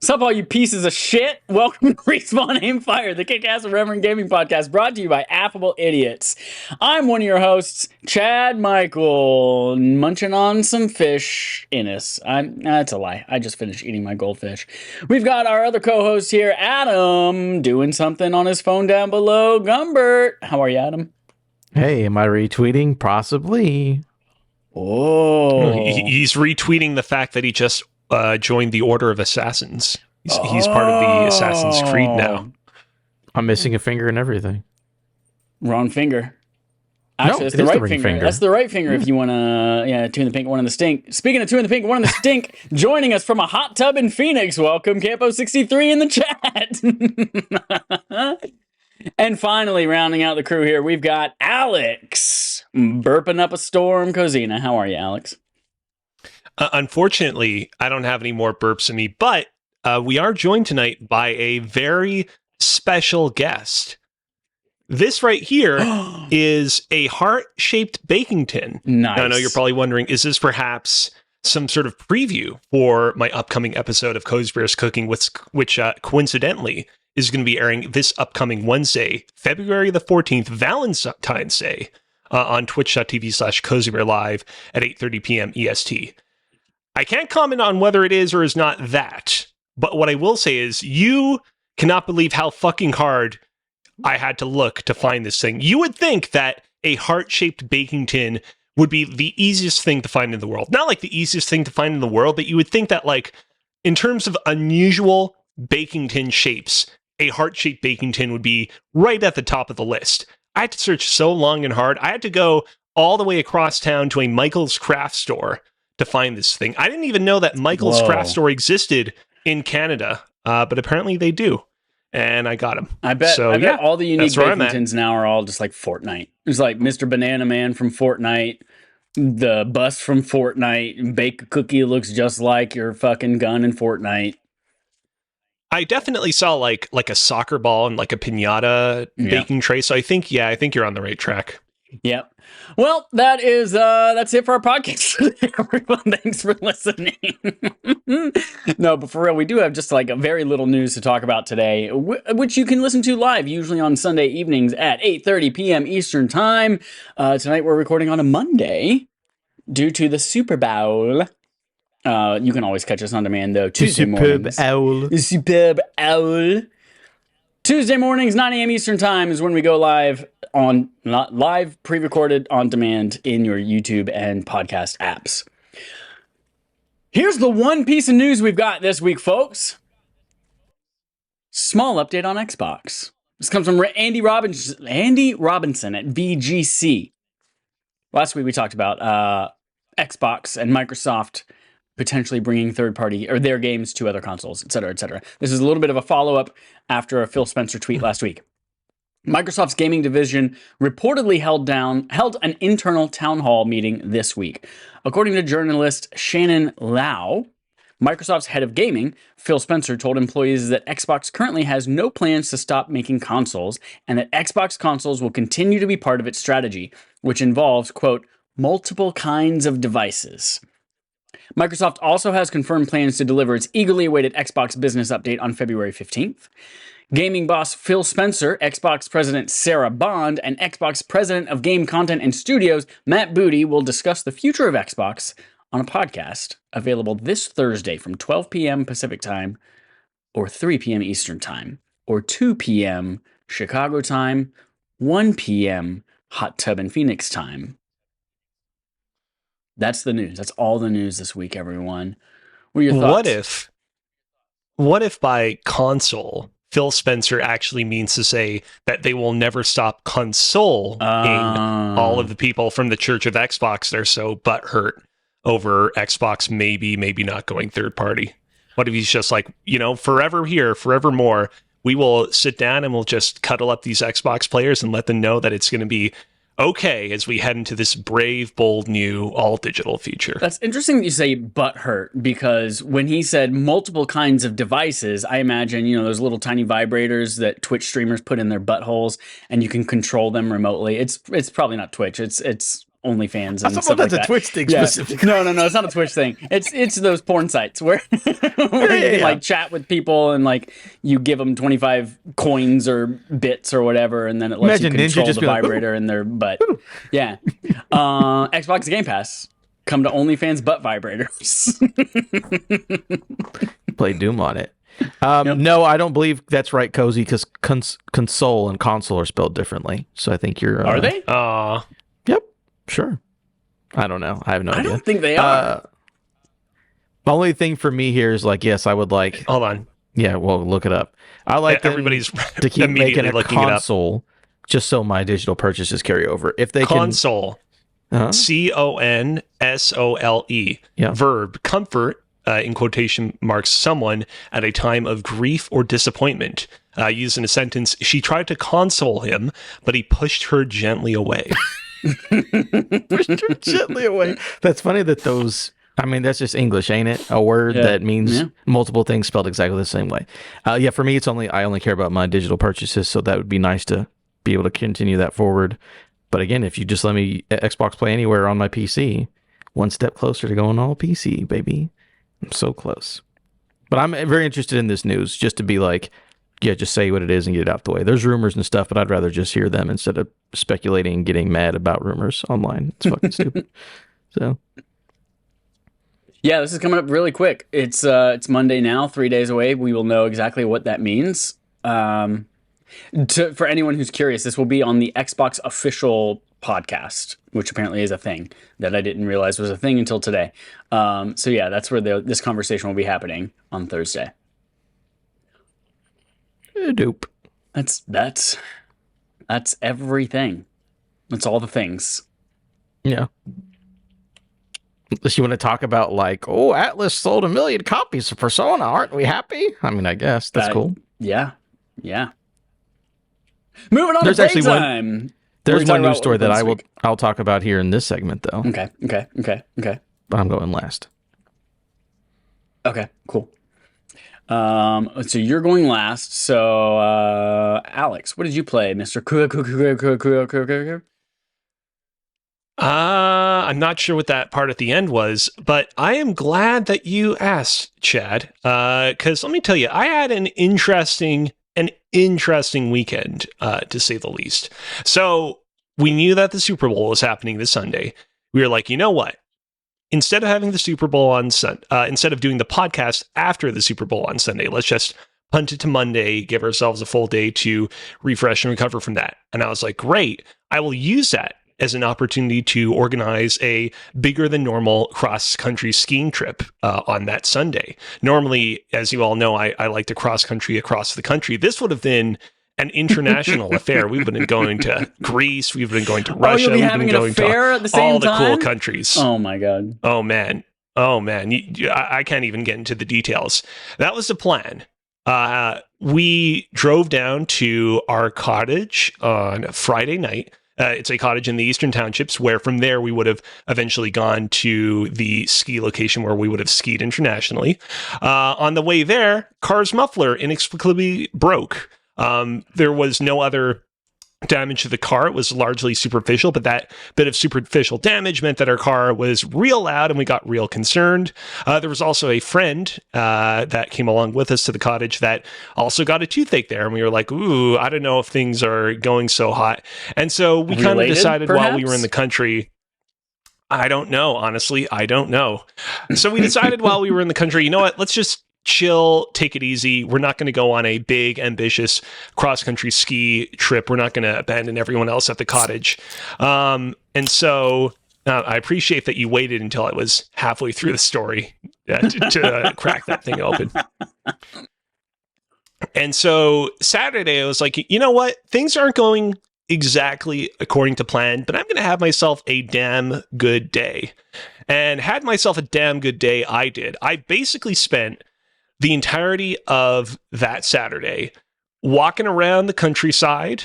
What's up, all you pieces of shit? Welcome to Respawn Aim Fire, the kick-ass irreverent gaming podcast brought to you by Affable Idiots. I'm one of your hosts, Chad Michael, munching on some fish Innis. That's a lie. I just finished eating my goldfish. We've got our other co-host here, Adam, doing something on his phone down below, Gumbert. How are you, Adam? Hey, am I retweeting? Possibly. Oh. He's retweeting the fact that he just joined the Order of Assassins. He's part of the Assassin's Creed now. I'm missing a finger and everything. Wrong finger. Actually, that's the right finger. That's the right finger if you want to, two in the pink, one in the stink. Speaking of two in the pink, one in the stink, joining us from a hot tub in Phoenix, welcome Campo63 in the chat. And finally, rounding out the crew here, we've got Alex, burping up a storm. Cozina, how are you, Alex? Unfortunately, I don't have any more burps in me, but we are joined tonight by a very special guest. This right here is a heart-shaped baking tin. Nice. Now, I know you're probably wondering, is this perhaps some sort of preview for my upcoming episode of Cozy Bears Cooking, which coincidentally is going to be airing this upcoming Wednesday, February the 14th, Valentine's Day, on twitch.tv/CozyBearLive at 8:30 p.m. EST. I can't comment on whether it is or is not that, but what I will say is you cannot believe how fucking hard I had to look to find this thing. You would think that a heart-shaped baking tin would be the easiest thing to find in the world. Not like the easiest thing to find in the world, but you would think that, like, in terms of unusual baking tin shapes, a heart-shaped baking tin would be right at the top of the list. I had to search so long and hard. I had to go all the way across town to a Michael's Craft Store to find this thing. I didn't even know that Michael's Craft Store existed in Canada, but apparently they do. And I got them. I bet all the unique baking tins now are all just like Fortnite. There's like Mr. Banana Man from Fortnite, the bus from Fortnite, bake a cookie looks just like your fucking gun in Fortnite. I definitely saw like a soccer ball and like a piñata baking tray. So I think you're on the right track. Yep. Well, that's it for our podcast today, everyone. Thanks for listening. No, but for real, we do have just like a very little news to talk about today, which you can listen to live, usually on Sunday evenings at 8:30 p.m. Eastern Time. Tonight we're recording on a Monday due to the Super Bowl. You can always catch us on demand, though, Tuesday mornings. Superb Owl. Tuesday mornings, 9 a.m. Eastern Time is when we go live pre-recorded on demand in your YouTube and podcast apps. Here's the one piece of news we've got this week, folks. Small update on Xbox. This comes from Andy Robinson at VGC. Last week we talked about Xbox and Microsoft potentially bringing third-party or their games to other consoles, et cetera, et cetera. This is a little bit of a follow-up after a Phil Spencer tweet last week. Microsoft's gaming division reportedly held an internal town hall meeting this week. According to journalist Shannon Lau, Microsoft's head of gaming, Phil Spencer, told employees that Xbox currently has no plans to stop making consoles and that Xbox consoles will continue to be part of its strategy, which involves, quote, multiple kinds of devices. Microsoft also has confirmed plans to deliver its eagerly awaited Xbox business update on February 15th. Gaming boss Phil Spencer, Xbox president Sarah Bond, and Xbox president of game content and studios Matt Booty will discuss the future of Xbox on a podcast available this Thursday from 12 p.m. Pacific Time or 3 p.m. Eastern Time or 2 p.m. Chicago Time, 1 p.m. Hot Tub and Phoenix Time. That's the news. That's all the news this week, everyone. What are your thoughts? What if by console, Phil Spencer actually means to say that they will never stop consoling all of the people from the Church of Xbox that are so butthurt over Xbox maybe not going third party? What if he's just like, forever here, forevermore, we will sit down and we'll just cuddle up these Xbox players and let them know that it's going to be okay as we head into this brave, bold, new, all-digital future. That's interesting that you say butt hurt, because when he said multiple kinds of devices, I imagine, those little tiny vibrators that Twitch streamers put in their buttholes and you can control them remotely. It's probably not Twitch. It's OnlyFans and stuff like that. That's a Twitch thing Yeah. specifically. No, it's not a Twitch thing. It's those porn sites where you can like chat with people and like you give them 25 coins or bits or whatever, and then it lets Imagine you control Ninja just the be like, vibrator in their butt. Yeah. Xbox Game Pass. Come to OnlyFans butt vibrators. Play Doom on it. No, I don't believe that's right, Cozy, because console and console are spelled differently. So I think you're... Are they? Yep, sure. I don't know. I have no idea. I don't think they are. The only thing for me here is like, yes, I would like... Hold on. Yeah, well, look it up. I like everybody's to keep immediately making a looking it up. console just so my digital purchases carry over. If they console, can... Console, Yeah. verb, comfort, in quotation marks, someone at a time of grief or disappointment. Used in a sentence, she tried to console him, but he pushed her gently away. Pushed her gently away. That's funny that those... I mean, that's just English, ain't it? A word that means multiple things spelled exactly the same way. For me, I only care about my digital purchases, so that would be nice to be able to continue that forward. But again, if you just let me Xbox Play Anywhere on my PC, one step closer to going all PC, baby. I'm so close. But I'm very interested in this news, just to be like, just say what it is and get it out the way. There's rumors and stuff, but I'd rather just hear them instead of speculating and getting mad about rumors online. It's fucking stupid. So... Yeah, this is coming up really quick. It's Monday now, 3 days away. We will know exactly what that means. For anyone who's curious, this will be on the Xbox official podcast, which apparently is a thing that I didn't realize was a thing until today. That's where this conversation will be happening on Thursday. Dope. That's everything. That's all the things. Yeah. Unless you want to talk about like, Atlas sold 1 million copies of Persona. Aren't we happy? I mean, I guess that's cool. Yeah. Moving on to playtime. There's one news story that I'll talk about here in this segment, though. Okay. But I'm going last. Okay, cool. So you're going last. So, Alex, what did you play, Mr. I'm not sure what that part at the end was, but I am glad that you asked, Chad, because let me tell you, I had an interesting weekend, to say the least. So we knew that the Super Bowl was happening this Sunday. We were like, you know what? Instead of having the Super Bowl on instead of doing the podcast after the Super Bowl on Sunday, let's just punt it to Monday, give ourselves a full day to refresh and recover from that. And I was like, great, I will use that as an opportunity to organize a bigger than normal cross-country skiing trip on that Sunday. Normally, as you all know, I like to cross-country across the country. This would have been an international affair. We've been going to Greece. We've been going to Russia. You'll be We've having been an going affair to at the same all the time? cool countries. Oh, my God. Oh, man. I can't even get into the details. That was the plan. We drove down to our cottage on Friday night. It's a cottage in the Eastern Townships, where from there we would have eventually gone to the ski location where we would have skied internationally. On the way there, car's muffler inexplicably broke. There was no other damage to the car. It was largely superficial, but that bit of superficial damage meant that our car was real loud and we got real concerned. There was also a friend that came along with us to the cottage that also got a toothache there. And we were like, ooh, I don't know if things are going so hot. And so we kind of decided while we were in the country, I don't know, honestly, I don't know. So we decided while we were in the country, you know what, let's just chill, take it easy. We're not going to go on a big, ambitious cross-country ski trip. We're not going to abandon everyone else at the cottage. And so I appreciate that you waited until I was halfway through the story to crack that thing open. And so Saturday, I was like, you know what? Things aren't going exactly according to plan, but I'm going to have myself a damn good day. And had myself a damn good day, I did. I basically spent the entirety of that Saturday walking around the countryside,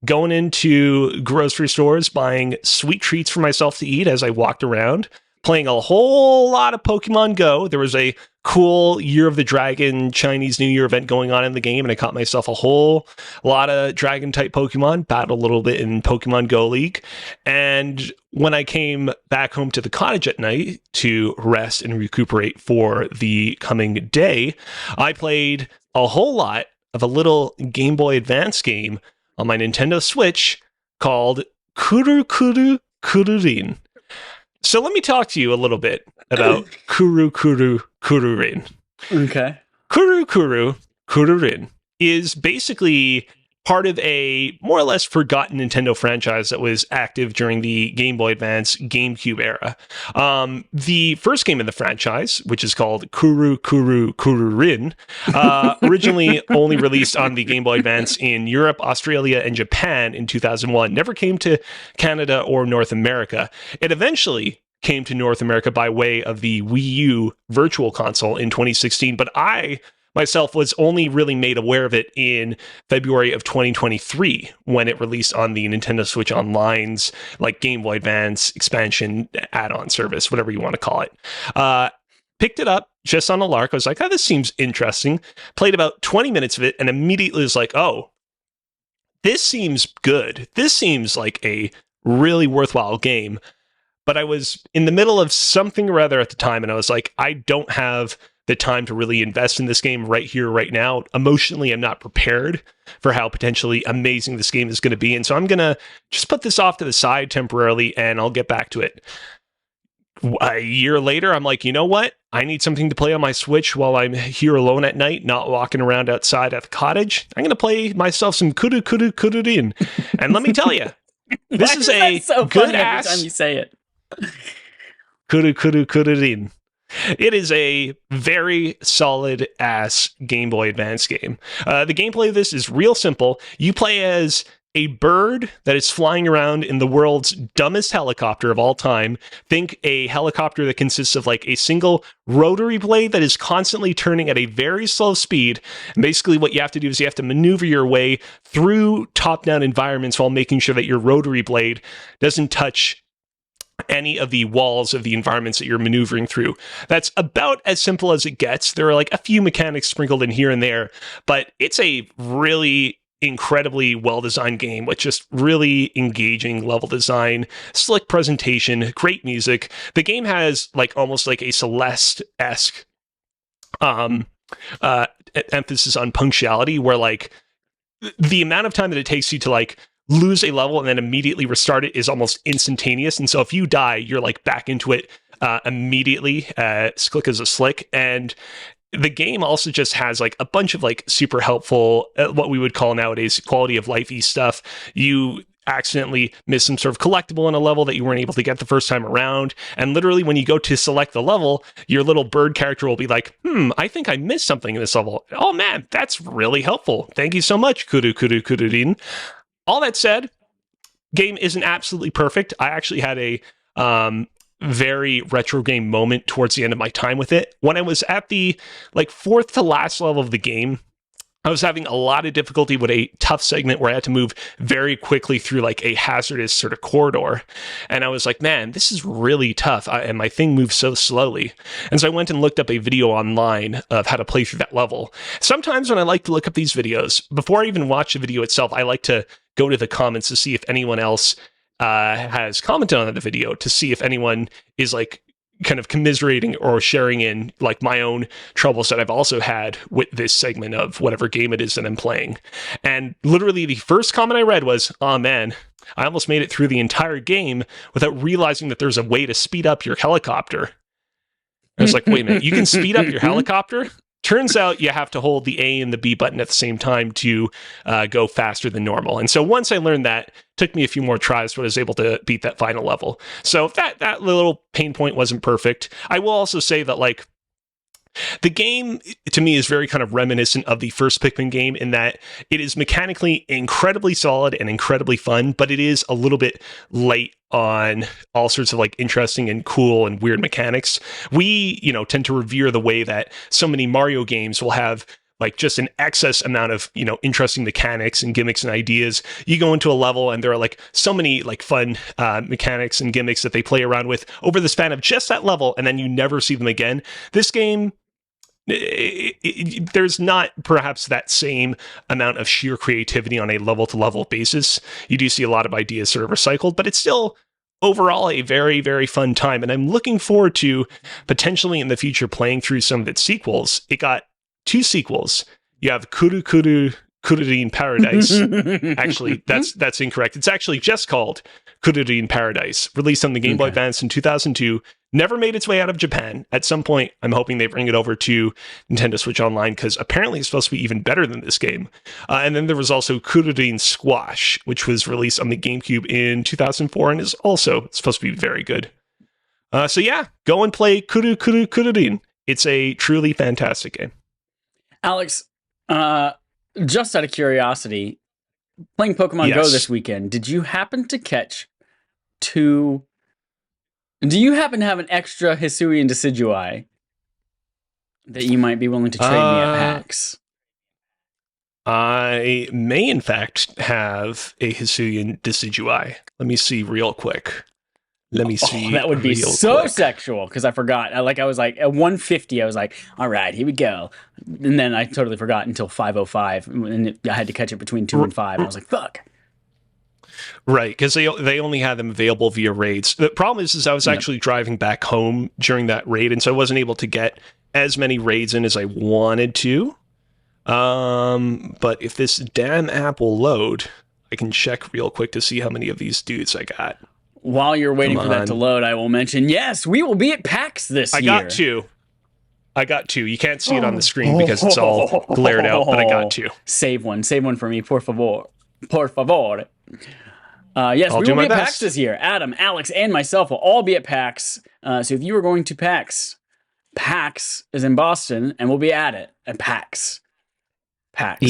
going into grocery stores, buying sweet treats for myself to eat as I walked around, playing a whole lot of Pokemon Go. There was a cool Year of the Dragon Chinese New Year event going on in the game, and I caught myself a whole lot of dragon-type Pokemon, battled a little bit in Pokemon Go League, and when I came back home to the cottage at night to rest and recuperate for the coming day, I played a whole lot of a little Game Boy Advance game on my Nintendo Switch called Kuru Kuru Kururin. So let me talk to you a little bit about Kuru Kuru Kururin. Okay. Kuru Kuru Kururin is basically part of a more or less forgotten Nintendo franchise that was active during the Game Boy Advance GameCube era. The first game in the franchise, which is called Kuru Kuru Kururin, originally only released on the Game Boy Advance in Europe, Australia, and Japan in 2001, never came to Canada or North America. It eventually came to North America by way of the Wii U Virtual Console in 2016, but I myself was only really made aware of it in February of 2023 when it released on the Nintendo Switch Online's like Game Boy Advance expansion add-on service, whatever you want to call it. Picked it up just on a lark. I was like, oh, this seems interesting. Played about 20 minutes of it and immediately was like, oh, this seems good. This seems like a really worthwhile game. But I was in the middle of something or other at the time, and I was like, I don't have the time to really invest in this game right here, right now. Emotionally, I'm not prepared for how potentially amazing this game is going to be. And so I'm going to just put this off to the side temporarily, and I'll get back to it. A year later, I'm like, you know what? I need something to play on my Switch while I'm here alone at night, not walking around outside at the cottage. I'm going to play myself some Kuru Kuru Kururin. And let me tell you, this is a so good ass. ass Every time you say it. Kuru Kuru Kururin. It is a very solid ass Game Boy Advance game. The gameplay of this is real simple. You play as a bird that is flying around in the world's dumbest helicopter of all time. Think a helicopter that consists of like a single rotary blade that is constantly turning at a very slow speed. And basically what you have to do is you have to maneuver your way through top-down environments while making sure that your rotary blade doesn't touch any of the walls of the environments that you're maneuvering through. That's about as simple as it gets. There are like a few mechanics sprinkled in here and there, but it's a really incredibly well-designed game with just really engaging level design, slick presentation, great music. The game has like almost like a Celeste-esque emphasis on punctuality, where like the amount of time that it takes you to like lose a level and then immediately restart it is almost instantaneous. And so if you die, you're like back into it immediately, as quick as a slick. And the game also just has like a bunch of like super helpful, what we would call nowadays quality of life-y stuff. You accidentally miss some sort of collectible in a level that you weren't able to get the first time around. And literally when you go to select the level, your little bird character will be like, I think I missed something in this level. Oh man, that's really helpful. Thank you so much, Kuru Kuru Kururin. All that said, game isn't absolutely perfect. I actually had a very retro game moment towards the end of my time with it. When I was at the like fourth to last level of the game, I was having a lot of difficulty with a tough segment where I had to move very quickly through like a hazardous sort of corridor. And I was like, man, this is really tough. And my thing moves so slowly. And so I went and looked up a video online of how to play through that level. Sometimes when I like to look up these videos, before I even watch the video itself, I like to go to the comments to see if anyone else has commented on the video, to see if anyone is like kind of commiserating or sharing in like my own troubles that I've also had with this segment of whatever game it is that I'm playing. And literally the first comment I read was, oh man, I almost made it through the entire game without realizing that there's a way to speed up your helicopter. I was like, wait a minute, you can speed up your helicopter? Turns out you have to hold the A and the B button at the same time to go faster than normal. And so once I learned that, it took me a few more tries, but I was able to beat that final level. So that little pain point wasn't perfect. I will also say that like the game, to me, is very kind of reminiscent of the first Pikmin game in that it is mechanically incredibly solid and incredibly fun, but it is a little bit light on all sorts of like interesting and cool and weird mechanics. We, tend to revere the way that so many Mario games will have like just an excess amount of, interesting mechanics and gimmicks and ideas. You go into a level and there are like so many like fun mechanics and gimmicks that they play around with over the span of just that level, and then you never see them again. This game, there's not perhaps that same amount of sheer creativity on a level-to-level basis. You do see a lot of ideas sort of recycled, but it's still overall a very, very fun time. And I'm looking forward to potentially in the future playing through some of its sequels. It got 2 sequels. You have Kuru Kuru Kururin Paradise. Actually, that's incorrect. It's actually just called Kururin Paradise, released on the Game Boy Advance in 2002. Never made its way out of Japan. At some point, I'm hoping they bring it over to Nintendo Switch Online, because apparently it's supposed to be even better than this game. And then there was also Kururin Squash, which was released on the GameCube in 2004 and is also supposed to be very good. So yeah, go and play Kuru Kuru Kururin. It's a truly fantastic game. Alex, just out of curiosity, playing Pokemon Go this weekend, did you happen to catch 2... Do you happen to have an extra Hisuian Decidueye that you might be willing to trade me at PAX? I may, in fact, have a Hisuian Decidueye. Let me see real quick. Let me see. That would be so sexual, because I forgot. I was like, at 150, I was like, all right, here we go. And then I totally forgot until 5:05, and I had to catch it between 2 and 5. And I was like, fuck. Right, because they only had them available via raids. The problem is I was actually driving back home during that raid, and so I wasn't able to get as many raids in as I wanted to. But if this damn app will load, I can check real quick to see how many of these dudes I got. While you're waiting for that to load, I will mention, yes, we will be at PAX this year. I got two. You can't see it on the screen because it's all glared out, but I got 2. Save one for me, por favor. Por favor. Yes, we will be at PAX this year. Adam, Alex, and myself will all be at PAX. So if you are going to PAX, PAX is in Boston, and we'll be at it at PAX. PAX.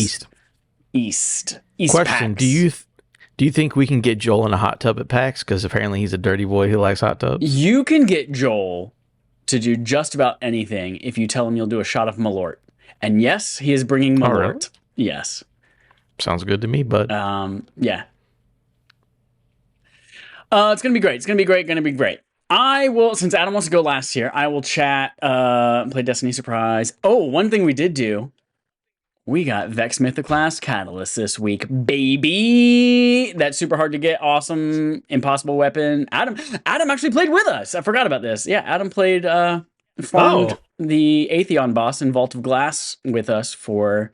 East. Question: PAX. Do you think we can get Joel in a hot tub at PAX? Because apparently he's a dirty boy who likes hot tubs. You can get Joel to do just about anything if you tell him you'll do a shot of Malort. And yes, he is bringing Malort. Oh, really? Yes. Sounds good to me, bud. Yeah. It's going to be great. It's going to be great. I will, since Adam wants to go last here, I will chat, play Destiny Surprise. Oh, one thing we did do, we got Vex Mythoclast Catalyst this week, baby. That super hard to get, awesome, impossible weapon. Adam actually played with us. I forgot about this. Yeah, Adam played, farmed the Atheon boss in Vault of Glass with us for,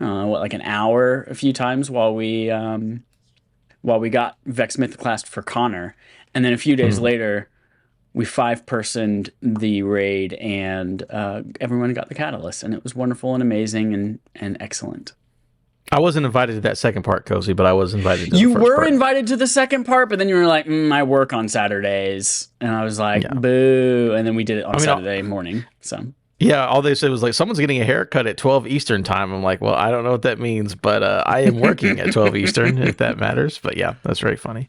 like an hour a few times while we got Vex Mythoclast for Connor. And then a few days later, we 5-personed the raid, and everyone got the Catalyst, and it was wonderful and amazing and excellent. I wasn't invited to that second part, Cozy, but I was invited to the You first were part. invited to the second part, but then you were like, I work on Saturdays. And I was like, boo. And then we did it on Saturday morning. So... Yeah, all they said was like, someone's getting a haircut at 12 Eastern time. I'm like, well, I don't know what that means, but I am working at 12 Eastern, if that matters. But yeah, that's very funny.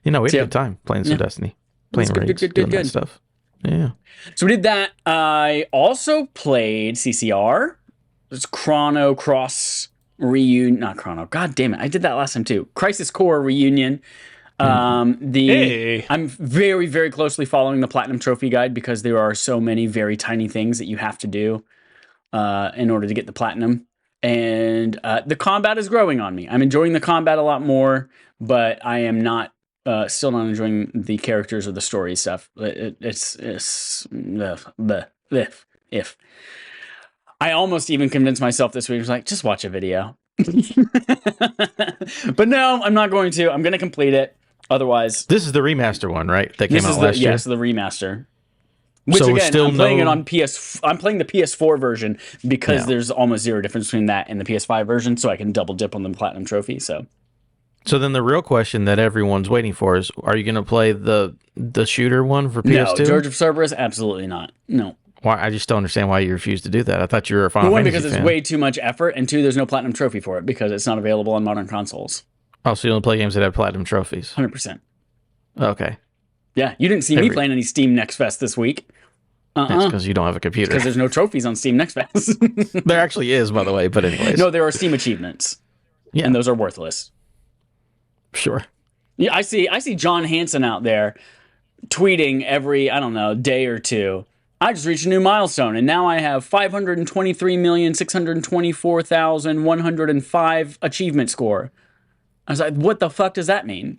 We had a good time playing some Destiny, playing raids, doing that stuff. Yeah. So we did that. I also played CCR. It's Chrono Cross Reunion. Not Chrono. God damn it. I did that last time too. Crisis Core Reunion. I'm very, very closely following the Platinum Trophy Guide because there are so many very tiny things that you have to do in order to get the Platinum. And the combat is growing on me. I'm enjoying the combat a lot more, but I am still not enjoying the characters or the story stuff. If I almost even convinced myself this week, I was like, just watch a video. But no, I'm not going to. I'm going to complete it. Otherwise, this is the remaster one, right? That came out last year. Yes, the remaster. Which again, I'm playing it on I'm playing the PS4 version because there's almost zero difference between that and the PS5 version, so I can double dip on the Platinum Trophy. So then the real question that everyone's waiting for is: are you going to play the shooter one for PS2? No, Dirge of Cerberus, absolutely not. No. Why? I just don't understand why you refuse to do that. I thought you were a Final Fantasy fan. Because it's way too much effort, and 2, there's no Platinum Trophy for it because it's not available on modern consoles. Oh, so you only play games that have Platinum Trophies? 100%. Okay. Yeah, you didn't see me playing any Steam Next Fest this week. That's because you don't have a computer. Because there's no trophies on Steam Next Fest. There actually is, by the way, but anyways. No, there are Steam achievements. Yeah. And those are worthless. Sure. Yeah, I see John Hansen out there tweeting every, I don't know, day or two. I just reached a new milestone, and now I have 523,624,105 achievement score. I was like, what the fuck does that mean?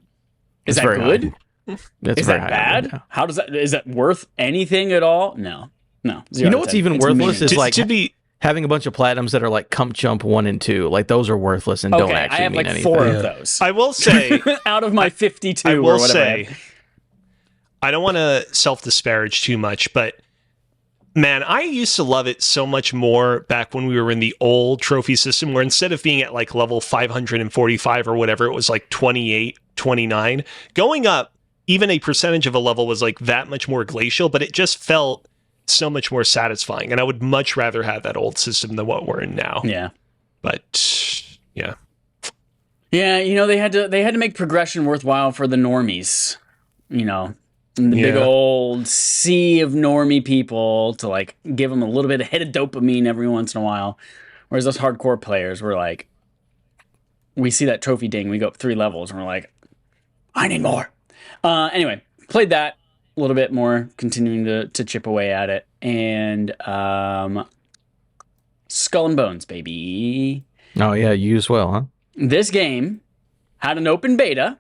Is that good? Is that bad? Yeah. How does that? Is that worth anything at all? No. Zero you know what's even worthless is like having a bunch of platinums that are like Comp Jump 1 and 2. Like those are worthless and don't actually mean anything. I have like 4 of those. I will say out of my 52. I will or whatever. say I don't want to self-disparage too much, but man, I used to love it so much more back when we were in the old trophy system, where instead of being at like level 545 or whatever, it was like 28, 29. Going up even a percentage of a level was like that much more glacial, but it just felt so much more satisfying. And I would much rather have that old system than what we're in now. Yeah. But yeah. Yeah, you know, they had to make progression worthwhile for the normies. You know, the big old sea of normie people to like give them a little bit of hit of dopamine every once in a while. Whereas those hardcore players were like, we see that trophy ding, we go up 3 levels and we're like, I need more. Anyway, played that a little bit more, continuing to chip away at it. And Skull and Bones, baby. Oh, yeah, you as well, huh? This game had an open beta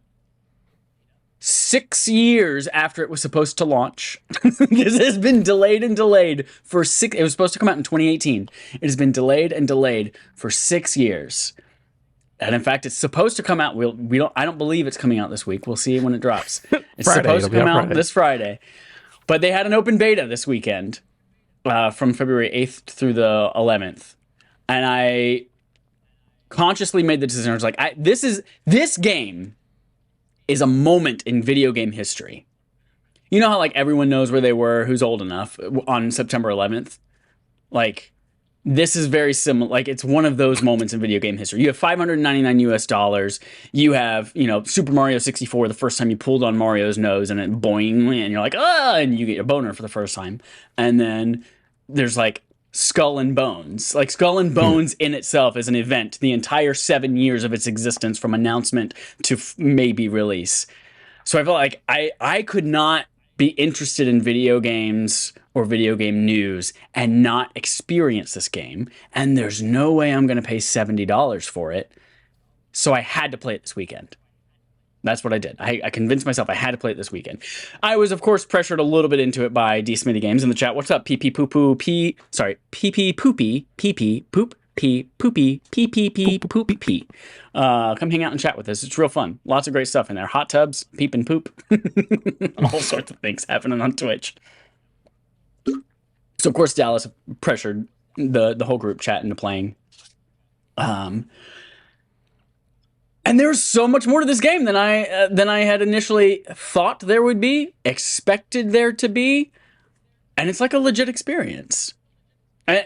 6 years after it was supposed to launch. This has been delayed for 6. It was supposed to come out in 2018. It has been delayed for 6 years. And in fact, it's supposed to come out. I don't believe it's coming out this week. We'll see when it drops. It's supposed to come out this Friday. But they had an open beta this weekend from February 8th through the 11th. And I consciously made the decision. I was like, this game is a moment in video game history. You know how like everyone knows where they were, who's old enough, on September 11th? Like, this is very similar. Like, it's one of those moments in video game history. You have $599. You have, you know, Super Mario 64, the first time you pulled on Mario's nose and it boing, and you're like, ah, and you get your boner for the first time. And then there's like Skull and Bones. Like, Skull and Bones in itself is an event, the entire 7 years of its existence from announcement to maybe release. So I felt like I could not be interested in video games or video game news and not experience this game. And there's no way I'm going to pay $70 for it. So I had to play it this weekend. That's what I did. I convinced myself I had to play it this weekend. I was, of course, pressured a little bit into it by D Smithy Games in the chat. What's up? PP poopy, PP poopy, PP poop, P poopy, PPP poop P. Come hang out and chat with us. It's real fun. Lots of great stuff in there. Hot tubs, peep and poop. All sorts of things happening on Twitch. So, of course, Dallas pressured the whole group chat into playing. And there's so much more to this game than I had initially thought there would be, expected there to be, and it's like a legit experience.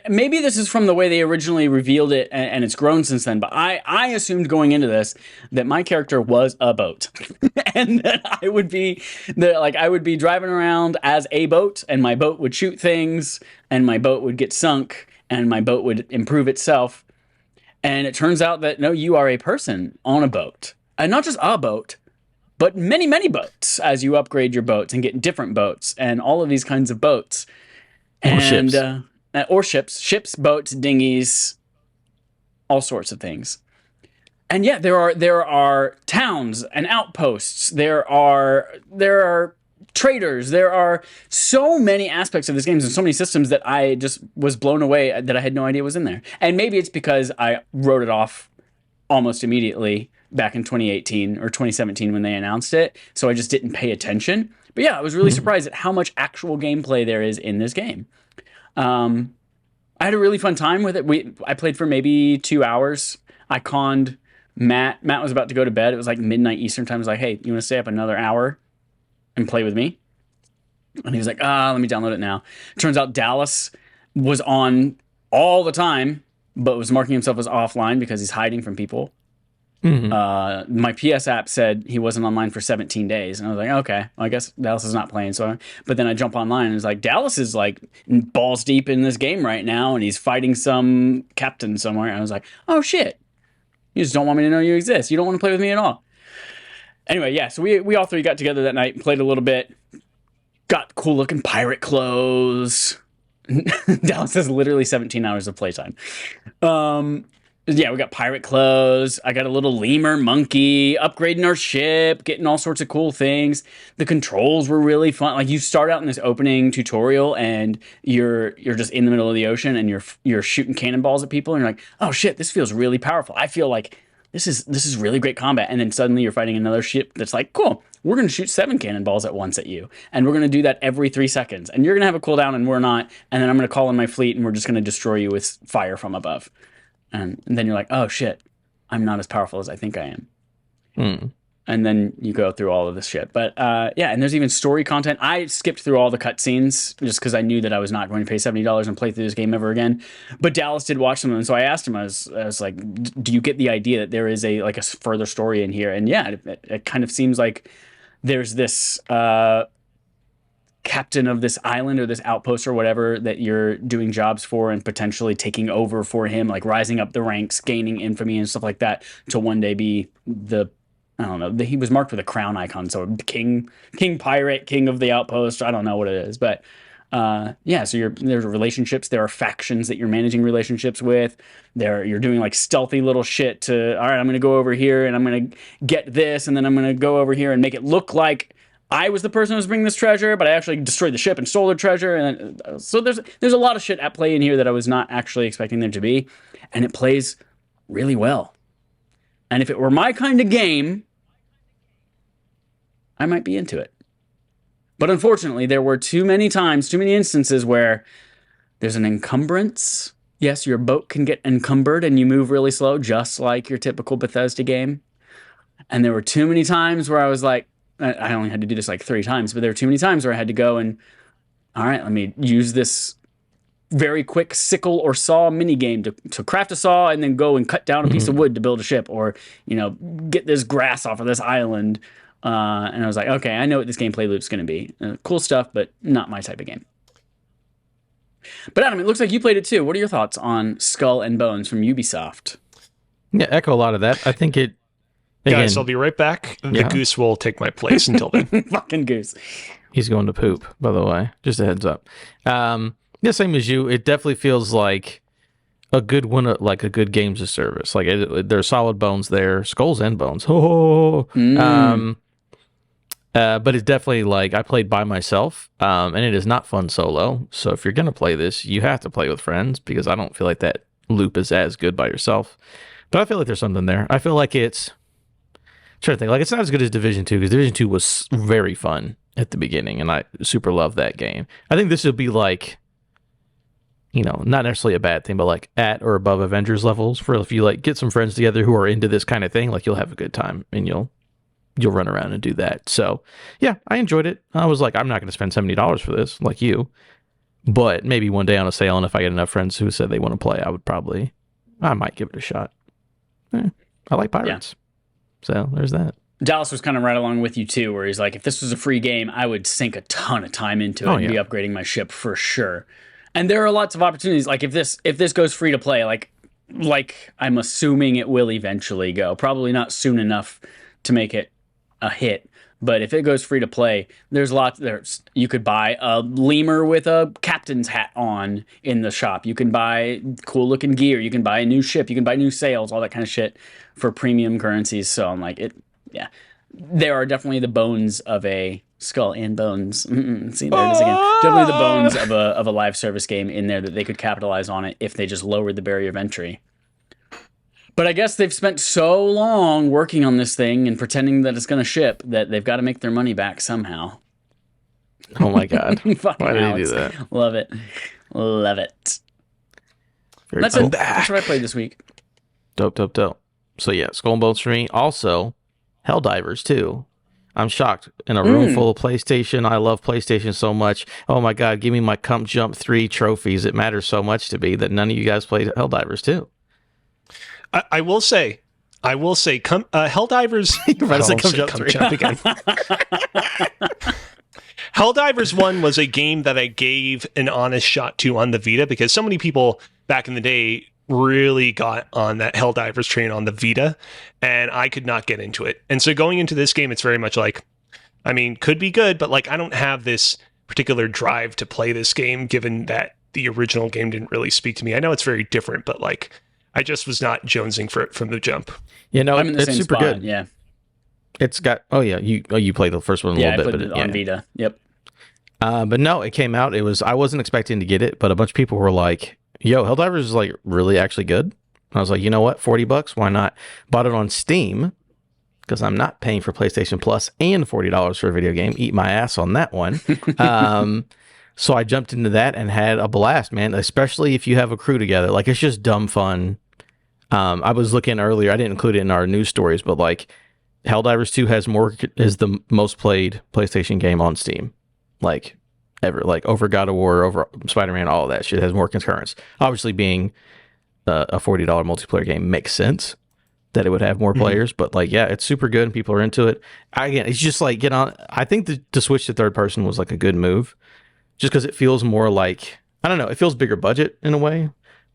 Maybe this is from the way they originally revealed it, and it's grown since then, but I assumed going into this that my character was a boat, and that I would be driving around as a boat, and my boat would shoot things, and my boat would get sunk, and my boat would improve itself. And it turns out that, no, you are a person on a boat. And not just a boat, but many, many boats as you upgrade your boats and get different boats and all of these kinds of boats. Or ships. Ships, boats, dinghies, all sorts of things. And yeah, there are towns and outposts. There are traders. There are so many aspects of this game and so many systems that I just was blown away that I had no idea was in there. And maybe it's because I wrote it off almost immediately back in 2018 or 2017 when they announced it. So I just didn't pay attention. But yeah, I was really surprised at how much actual gameplay there is in this game. I had a really fun time with it. I played for maybe 2 hours. I conned Matt. Matt was about to go to bed. It was like midnight Eastern time. I was like, hey, you want to stay up another hour and play with me? And he was like, let me download it now. Turns out Dallas was on all the time, but was marking himself as offline because he's hiding from people. My PS app said he wasn't online for 17 days. And I was like, okay, well, I guess Dallas is not playing. But then I jump online and it's like, Dallas is like balls deep in this game right now. And he's fighting some captain somewhere. And I was like, oh shit. You just don't want me to know you exist. You don't want to play with me at all. Anyway, yeah. So we all three got together that night and played a little bit. Got cool looking pirate clothes. Dallas has literally 17 hours of playtime. Yeah, we got pirate clothes. I got a little lemur monkey, upgrading our ship, getting all sorts of cool things. The controls were really fun. Like, you start out in this opening tutorial and you're just in the middle of the ocean and you're shooting cannonballs at people and you're like, oh shit, this feels really powerful. I feel like this is really great combat. And then suddenly you're fighting another ship that's like, cool, we're going to shoot 7 cannonballs at once at you. And we're going to do that every 3 seconds. And you're going to have a cooldown and we're not. And then I'm going to call in my fleet and we're just going to destroy you with fire from above. And then you're like, oh shit, I'm not as powerful as I think I am. And then you go through all of this shit. But yeah, and there's even story content. I skipped through all the cutscenes just because I knew that I was not going to pay $70 and play through this game ever again. But Dallas did watch them, and so I asked him, I was like, do you get the idea that there is a further story in here? And yeah, it kind of seems like there's this captain of this island or this outpost or whatever that you're doing jobs for and potentially taking over for him, like rising up the ranks, gaining infamy and stuff like that to one day be the, I don't know, he was marked with a crown icon, so king pirate, king of the outpost, I don't know what it is, but yeah, so there's relationships, there are factions that you're managing relationships with, you're doing like stealthy little shit to, all right, I'm gonna go over here and I'm gonna get this, and then I'm gonna go over here and make it look like I was the person who was bringing this treasure, but I actually destroyed the ship and stole the treasure. And so there's a lot of shit at play in here that I was not actually expecting there to be, and it plays really well. And if it were my kind of game, I might be into it. But unfortunately, there were too many instances where there's an encumbrance. Yes, your boat can get encumbered and you move really slow, just like your typical Bethesda game. And there were too many times where I was like, I only had to do this like 3 times, but there were too many times where I had to go and, all right, let me use this very quick sickle or saw mini game to craft a saw and then go and cut down a piece of wood to build a ship, or, get this grass off of this island. And I was like, okay, I know what this gameplay loop's going to be. Cool stuff, but not my type of game. But Adam, it looks like you played it too. What are your thoughts on Skull and Bones from Ubisoft? Yeah, echo a lot of that. I think it... Guys, I'll be right back. The goose will take my place until then. Fucking goose. He's going to poop, by the way. Just a heads up. Yeah, same as you. It definitely feels like a good one, like a good games of service. Like there's solid bones there, skulls and bones. But it's definitely like I played by myself, and it is not fun solo. So if you're gonna play this, you have to play with friends because I don't feel like that loop is as good by yourself. But I feel like there's something there. I feel like it's... trying to think, like, it's not as good as Division 2 because Division 2 was very fun at the beginning and I super loved that game. I think this will be like, not necessarily a bad thing, but like at or above Avengers levels for if you like get some friends together who are into this kind of thing, like you'll have a good time and you'll run around and do that. So yeah, I enjoyed it. I was like, I'm not going to spend $70 for this like you, but maybe one day on a sale, and if I get enough friends who said they want to play, I might give it a shot. I like pirates. Yeah. So there's that. Dallas was kind of right along with you too, where he's like, if this was a free game, I would sink a ton of time into it and be upgrading my ship for sure. And there are lots of opportunities. Like if this goes free to play, like I'm assuming it will eventually go. Probably not soon enough to make it a hit. But if it goes free to play, you could buy a lemur with a captain's hat on in the shop. You can buy cool looking gear. You can buy a new ship. You can buy new sails, all that kind of shit for premium currencies. So I'm like, there are definitely the bones of a Skull and Bones. See, there it is again. Definitely the bones of a live service game in there that they could capitalize on it if they just lowered the barrier of entry. But I guess they've spent so long working on this thing and pretending that it's going to ship that they've got to make their money back somehow. Oh my God. Why did he do that? Love it. Love it. That's it. That's what I played this week. Dope. So yeah, Skull and Bones for me. Also, Helldivers too. I'm shocked. In a room full of PlayStation, I love PlayStation so much. Oh my God, give me my Comp Jump 3 trophies. It matters so much to me that none of you guys played Helldivers too. I will say, I will say, Helldivers. You're about to say Come Jump again. Helldivers 1 was a game that I gave an honest shot to on the Vita because so many people back in the day really got on that Helldivers train on the Vita, and I could not get into it. And so going into this game, it's very much like, I mean, could be good, but like I don't have this particular drive to play this game, given that the original game didn't really speak to me. I know it's very different, but like I just was not jonesing for it from the jump. You know, I'm in the it's same super spot, good. Yeah. It's got, you played the first one a little bit, but on Vita. Yep. But no, it came out. I wasn't expecting to get it, but a bunch of people were like, yo, Helldivers is like really actually good. I was like, you know what? $40, why not? Bought it on Steam because I'm not paying for PlayStation Plus and $40 for a video game. Eat my ass on that one. So I jumped into that and had a blast, man, especially if you have a crew together. Like, it's just dumb fun. I was looking earlier, I didn't include it in our news stories, but like Helldivers 2 is the most played PlayStation game on Steam. Like ever, like over God of War, over Spider-Man, all of that shit has more concurrence. Obviously, being a $40 multiplayer game makes sense that it would have more players, but like, yeah, it's super good and people are into it. Again, it's just like, I think the switch to third person was like a good move, just because it feels more like, I don't know, it feels bigger budget in a way,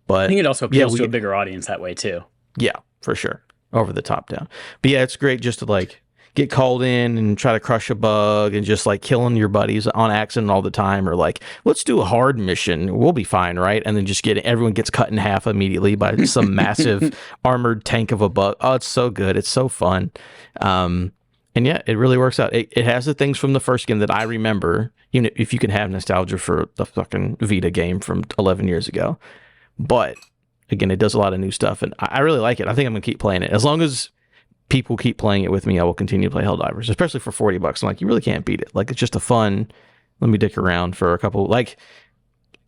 but I think it also appeals to a bigger audience that way too. Yeah, for sure, over the top down. But yeah, it's great just to like get called in and try to crush a bug and just like killing your buddies on accident all the time, or like, let's do a hard mission, we'll be fine, right? And then just everyone gets cut in half immediately by some massive armored tank of a bug. Oh, it's so good, it's so fun. And yeah, it really works out. It has the things from the first game that I remember, even if you can have nostalgia for the fucking Vita game from 11 years ago. But again, it does a lot of new stuff, and I really like it. I think I'm gonna keep playing it as long as people keep playing it with me. I will continue to play Helldivers, especially for $40. I'm like, you really can't beat it. Like, it's just a fun, let me dick around for a couple, like,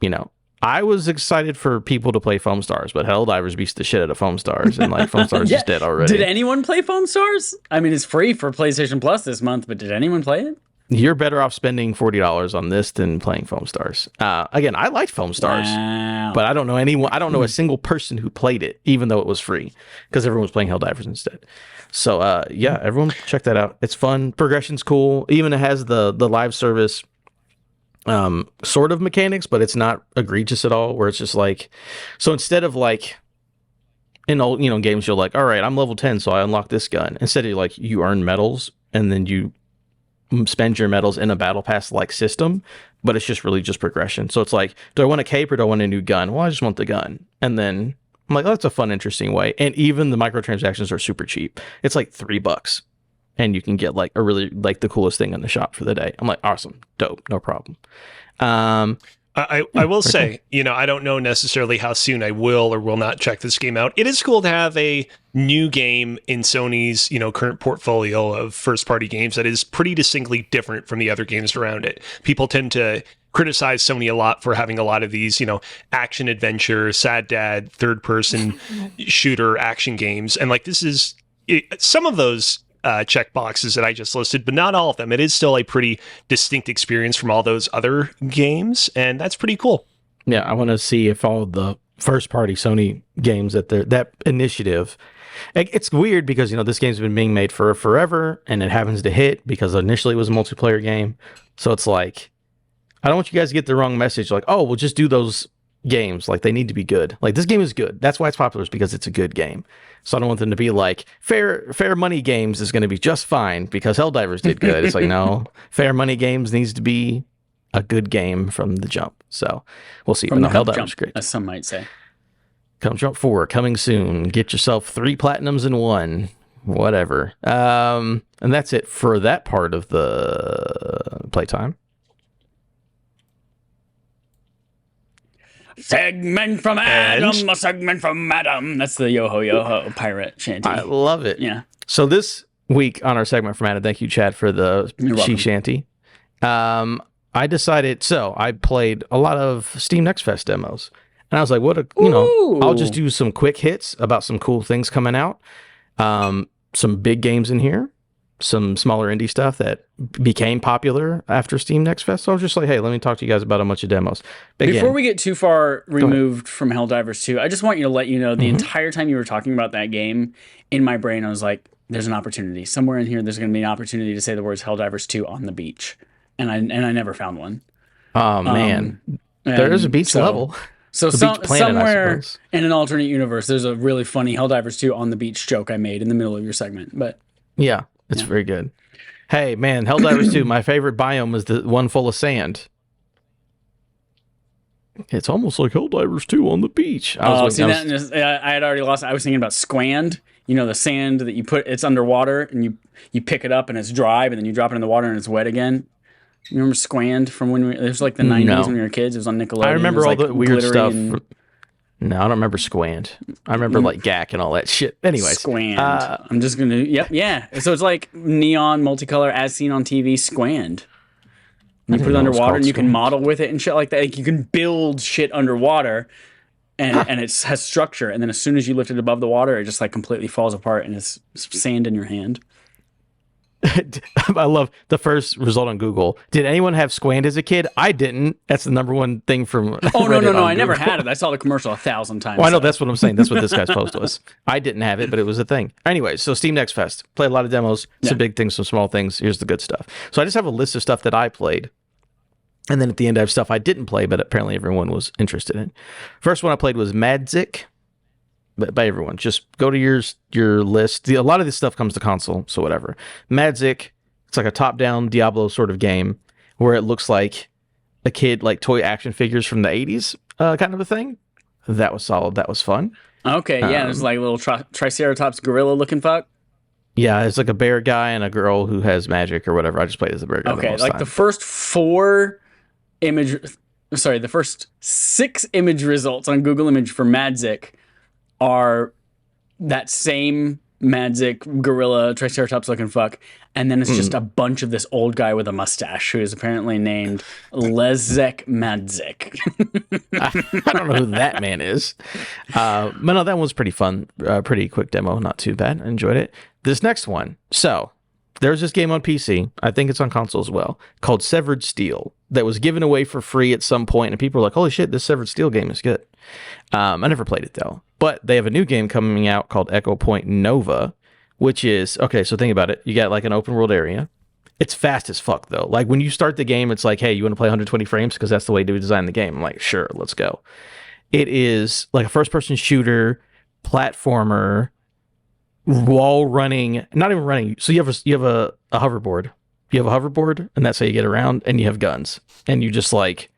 you know, I was excited for people to play Foam Stars, but Helldivers beats the shit out of Foam Stars, and like Foam Stars is dead already. Did anyone play Foam Stars? I mean, it's free for PlayStation Plus this month, but did anyone play it? You're better off spending $40 on this than playing Foam Stars. Again, I liked Foam Stars, but I don't know anyone. I don't know a single person who played it, even though it was free, because everyone was playing Helldivers instead. So yeah, everyone check that out. It's fun. Progression's cool. Even it has the live service sort of mechanics, but it's not egregious at all. Where it's just like, so instead of like in old games, you're like, all right, I'm level 10, so I unlock this gun. Instead of like you earn medals and then you spend your medals in a battle pass like system, but it's just really just progression. So it's like, do I want a cape or do I want a new gun? Well, I just want the gun. And then I'm like, oh, that's a fun, interesting way. And even the microtransactions are super cheap. It's like $3 and you can get like a really like the coolest thing in the shop for the day. I'm like, awesome, dope, no problem. I will say, I don't know necessarily how soon I will or will not check this game out. It is cool to have a new game in Sony's, current portfolio of first-party games that is pretty distinctly different from the other games around it. People tend to criticize Sony a lot for having a lot of these, action adventure, sad dad, third-person shooter action games. And like this is some of those check boxes that I just listed, but not all of them. It is still a pretty distinct experience from all those other games, and that's pretty cool. Yeah, I want to see if all of the first-party Sony games that initiative. It's weird because this game's been being made for forever, and it happens to hit because initially it was a multiplayer game. So it's like, I don't want you guys to get the wrong message. Like, oh, we'll just do those games. Like, they need to be good. Like, this game is good. That's why it's popular, is because it's a good game. So I don't want them to be like, fair money games is going to be just fine because Helldivers did good. It's like, no, fair money games needs to be a good game from the jump. So we'll see. From the Helldivers jump, great, as some might say. Come Jump 4 coming soon. Get yourself 3 platinums in 1. Whatever. And that's it for that part of the playtime. Segment from Adam, a segment from Adam. That's the yo-ho, yo-ho pirate shanty. I love it. Yeah. So this week on our segment from Adam, thank you, Chad, for the she shanty. I decided, so I played a lot of Steam Next Fest demos. And I was like, I'll just do some quick hits about some cool things coming out. Some big games in here. some smaller indie stuff that became popular after Steam Next Fest. So I was just like, hey, let me talk to you guys about a bunch of demos. Before we get too far removed from Helldivers 2, I just want you to let you know the entire time you were talking about that game, in my brain I was like, there's an opportunity. Somewhere in here there's going to be an opportunity to say the words Helldivers 2 on the beach. And I never found one. Oh, man. There is a beach level. So somewhere in an alternate universe, there's a really funny Helldivers 2 on the beach joke I made in the middle of your segment. But yeah, it's very good. Hey, man, Helldivers 2, my favorite biome is the one full of sand. It's almost like Helldivers 2 on the beach. I had already lost it. I was thinking about Squand. You know, the sand that you put, it's underwater, and you pick it up, and it's dry, and then you drop it in the water, and it's wet again. You remember Squand from when it was like the 90s when we were kids? It was on Nickelodeon. I remember all the weird stuff. No, I don't remember Squand. I remember like GAC and all that shit. Anyways. Squand. I'm just going to, yeah. So it's like neon, multicolor, as seen on TV, Squand. You put it underwater and you can model with it and shit like that. Like you can build shit underwater and it has structure. And then as soon as you lift it above the water, it just like completely falls apart and it's sand in your hand. I love the first result on Google. Did anyone have Squand as a kid? I didn't. That's the number one thing from Reddit no. I never had it. I saw the commercial 1,000 times. Well, I know that's what I'm saying. That's what this guy's post was. I didn't have it, but it was a thing. Anyway, so Steam Next Fest. Played a lot of demos. Some big things, some small things. Here's the good stuff. So I just have a list of stuff that I played. And then at the end, I have stuff I didn't play, but apparently everyone was interested in. First one I played was Madzik. By everyone, just go to your list. A lot of this stuff comes to console, so whatever. Madzik, it's like a top-down Diablo sort of game where it looks like a kid, like toy action figures from the 80s, kind of a thing. That was solid. That was fun. Okay, yeah, there's like a little Triceratops gorilla looking fuck. Yeah, it's like a bear guy and a girl who has magic or whatever. I just played as a bear guy. Okay, like the first the first 6 image results on Google Image for Madzik are that same Madzik gorilla Triceratops looking fuck, and then it's just a bunch of this old guy with a mustache who is apparently named Lezek Madzik. I don't know who that man is. But no, that was pretty fun. Pretty quick demo, not too bad. I enjoyed it. This next one. So there's this game on PC. I think it's on console as well, called Severed Steel, that was given away for free at some point, and people were like, holy shit, this Severed Steel game is good. I never played it though. But they have a new game coming out called Echo Point Nova, which is, okay, so think about it. You got like an open world area. It's fast as fuck though. Like when you start the game, it's like, hey, you want to play 120 frames? Because that's the way to design the game. I'm like, sure, let's go. It is like a first person shooter, platformer, wall running, not even running. So you have a hoverboard. You have a hoverboard, and that's how you get around, and you have guns. And you just like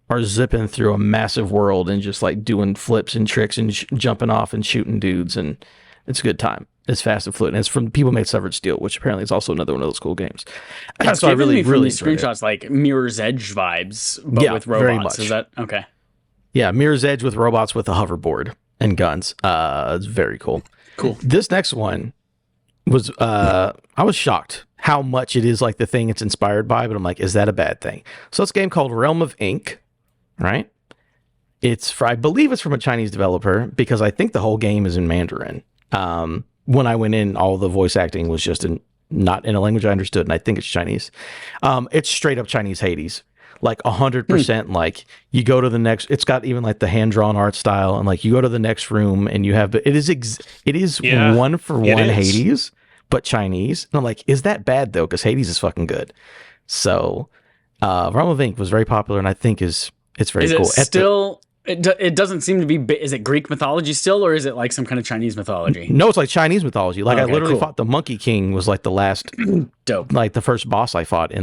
are zipping through a massive world and just like doing flips and tricks and jumping off and shooting dudes, and it's a good time. It's fast and fluid, and it's from people made Severed Steel, which apparently is also another one of those cool games. It's so I really screenshots like Mirror's Edge vibes, but with robots. Very much. Is that okay? Yeah, Mirror's Edge with robots with a hoverboard and guns. It's very cool. Cool. This next one was I was shocked how much it is like the thing it's inspired by, but I'm like, is that a bad thing? So it's a game called Realm of Ink, right? I believe it's from a Chinese developer because I think the whole game is in Mandarin. When I went in, all the voice acting was just not in a language I understood, and I think it's Chinese. It's straight up Chinese Hades. Like 100%, like you go to the next, it's got even like the hand-drawn art style, and like you go to the next room and you have, it is one for one Hades, but Chinese. And I'm like, is that bad though? Because Hades is fucking good. So Realm of Ink was very popular, and I think it's very cool. It doesn't seem to be, is it Greek mythology still, or is it like some kind of Chinese mythology? No, it's like Chinese mythology. Like I literally fought the Monkey King was like the last, dope, like the first boss I fought at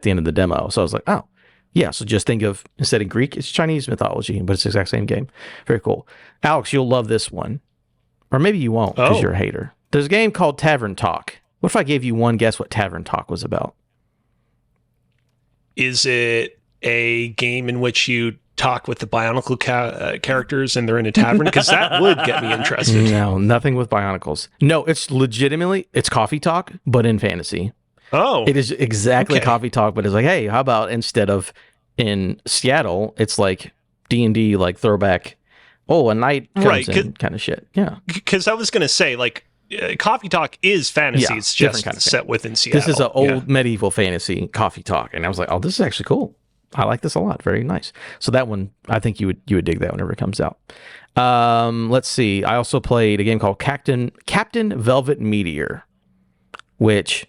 the end of the demo. So I was like, oh, yeah. So just think of, instead of Greek, it's Chinese mythology, but it's the exact same game. Very cool. Alex, you'll love this one. Or maybe you won't because you're a hater. There's a game called Tavern Talk. What if I gave you one guess what Tavern Talk was about? Is it a game in which you talk with the Bionicle characters and they're in a tavern? Because that would get me interested. No, nothing with Bionicles. No, it's legitimately, it's Coffee Talk, but in fantasy. Oh, it is exactly Coffee Talk, but it's like, hey, how about instead of in Seattle, it's like D&D, like throwback. Oh, a knight comes in kind of shit. Yeah, because I was gonna say, like, Coffee Talk is fantasy. Yeah, it's just kind of set within Seattle. This is an old medieval fantasy Coffee Talk, and I was like, oh, this is actually cool. I like this a lot. Very nice. So that one, I think you would dig that whenever it comes out. Let's see. I also played a game called Captain Velvet Meteor, which,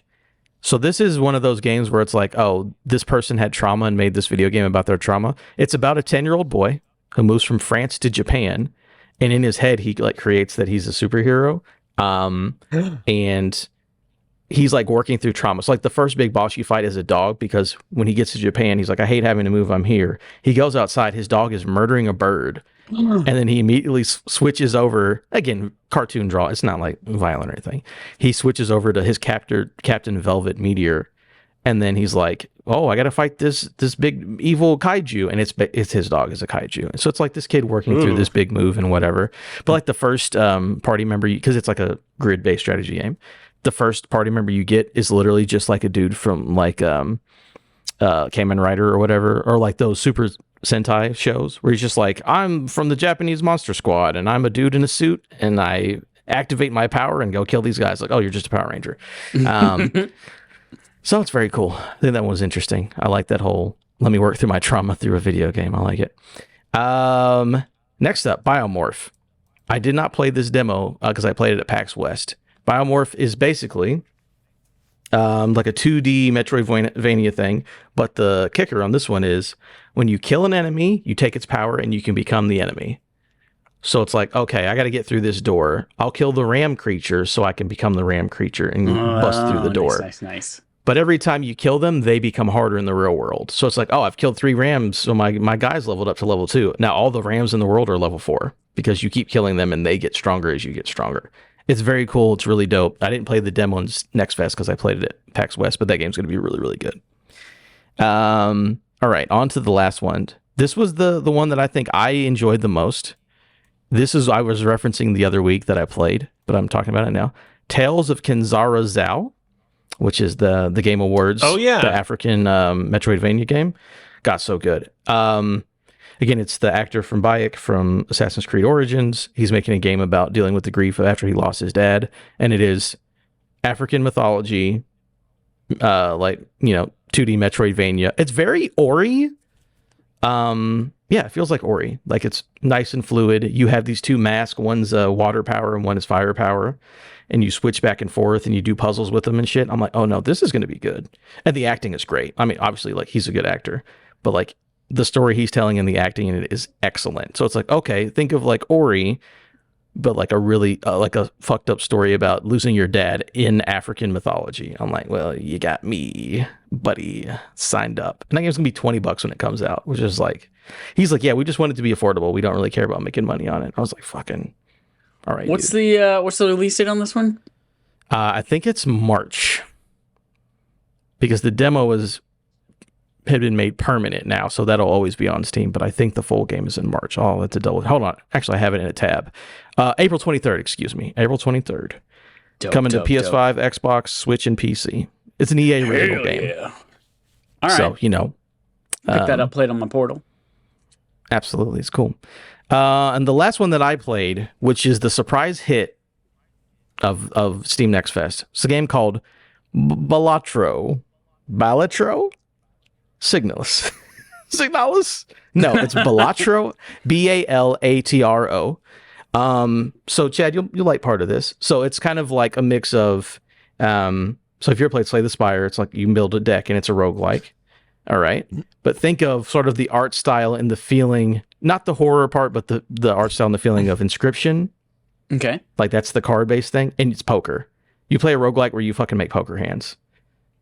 so this is one of those games where it's like, oh, this person had trauma and made this video game about their trauma. It's about a 10-year-old boy who moves from France to Japan, and in his head he like creates that he's a superhero. And he's like working through trauma. So like the first big boss you fight is a dog, because when he gets to Japan, he's like, I hate having to move. I'm here. He goes outside. His dog is murdering a bird. And then he immediately switches over, again, cartoon draw. It's not like violent or anything. He switches over to his Captain Velvet Meteor. And then he's like, oh, I got to fight this big evil kaiju. And it's his dog is a kaiju. And so it's like this kid working through this big move and whatever. But like the first party member, because it's like a grid-based strategy game, the first party member you get is literally just like a dude from like Kamen Rider or whatever, or like those Super Sentai shows where he's just like, I'm from the Japanese Monster Squad and I'm a dude in a suit and I activate my power and go kill these guys. Like, oh, you're just a Power Ranger. So it's very cool. I think that one was interesting. I like that whole, let me work through my trauma through a video game. I like it. Next up, Biomorph. I did not play this demo because I played it at PAX West. Biomorph is basically like a 2D Metroidvania thing, but the kicker on this one is when you kill an enemy, you take its power and you can become the enemy. So it's like, okay, I got to get through this door. I'll kill the ram creature so I can become the ram creature and bust through the door. Nice. But every time you kill them, they become harder in the real world. So it's like, oh, I've killed 3 rams, so my guy's leveled up to level 2. Now all the rams in the world are level 4 because you keep killing them and they get stronger as you get stronger. It's very cool. It's really dope. I didn't play the demo in Next Fest because I played it at PAX West, but that game's going to be really, really good. All right, on to the last one. This was the one that I think I enjoyed the most. This is, I was referencing the other week that I played, but I'm talking about it now. Tales of Kenzara Zhao, which is the Game Awards. Oh, yeah. The African Metroidvania game. Got so good. Again, it's the actor from Bayek from Assassin's Creed Origins. He's making a game about dealing with the grief after he lost his dad. And it is African mythology, 2D Metroidvania. It's very Ori. Yeah, it feels like Ori. Like it's nice and fluid. You have these 2 masks. One's water power and one is fire power. And you switch back and forth and you do puzzles with them and shit. I'm like, oh no, this is going to be good. And the acting is great. I mean, obviously, like he's a good actor, but like the story he's telling and the acting in it is excellent. So it's like, okay, think of like Ori, but like a really like a fucked up story about losing your dad in African mythology. I'm like, well, you got me, buddy, signed up. And that game's gonna be $20 when it comes out, which is like, he's like, yeah, we just want it to be affordable. We don't really care about making money on it. I was like, fucking, all right. What's the release date on this one? I think it's March, because the demo had been made permanent now, so that'll always be on Steam. But I think the full game is in March. Oh, that's a double. Hold on, actually, I have it in a tab. April 23rd. Excuse me, April 23rd. Coming to PS5, Xbox, Switch, and PC. It's an EA original game. Yeah. All right. So pick that up. Play it on my portal. Absolutely, it's cool. And the last one that I played, which is the surprise hit of Steam Next Fest, it's a game called Balatro. Signalis. Signalis? No, it's Balatro. Balatro. So Chad, you'll like part of this. So it's kind of like a mix of so if you ever played Slay the Spire, it's like you can build a deck and it's a roguelike. All right. But think of sort of the art style and the feeling, not the horror part, but the art style and the feeling of Inscription. Okay. Like that's the card-based thing. And it's poker. You play a roguelike where you fucking make poker hands.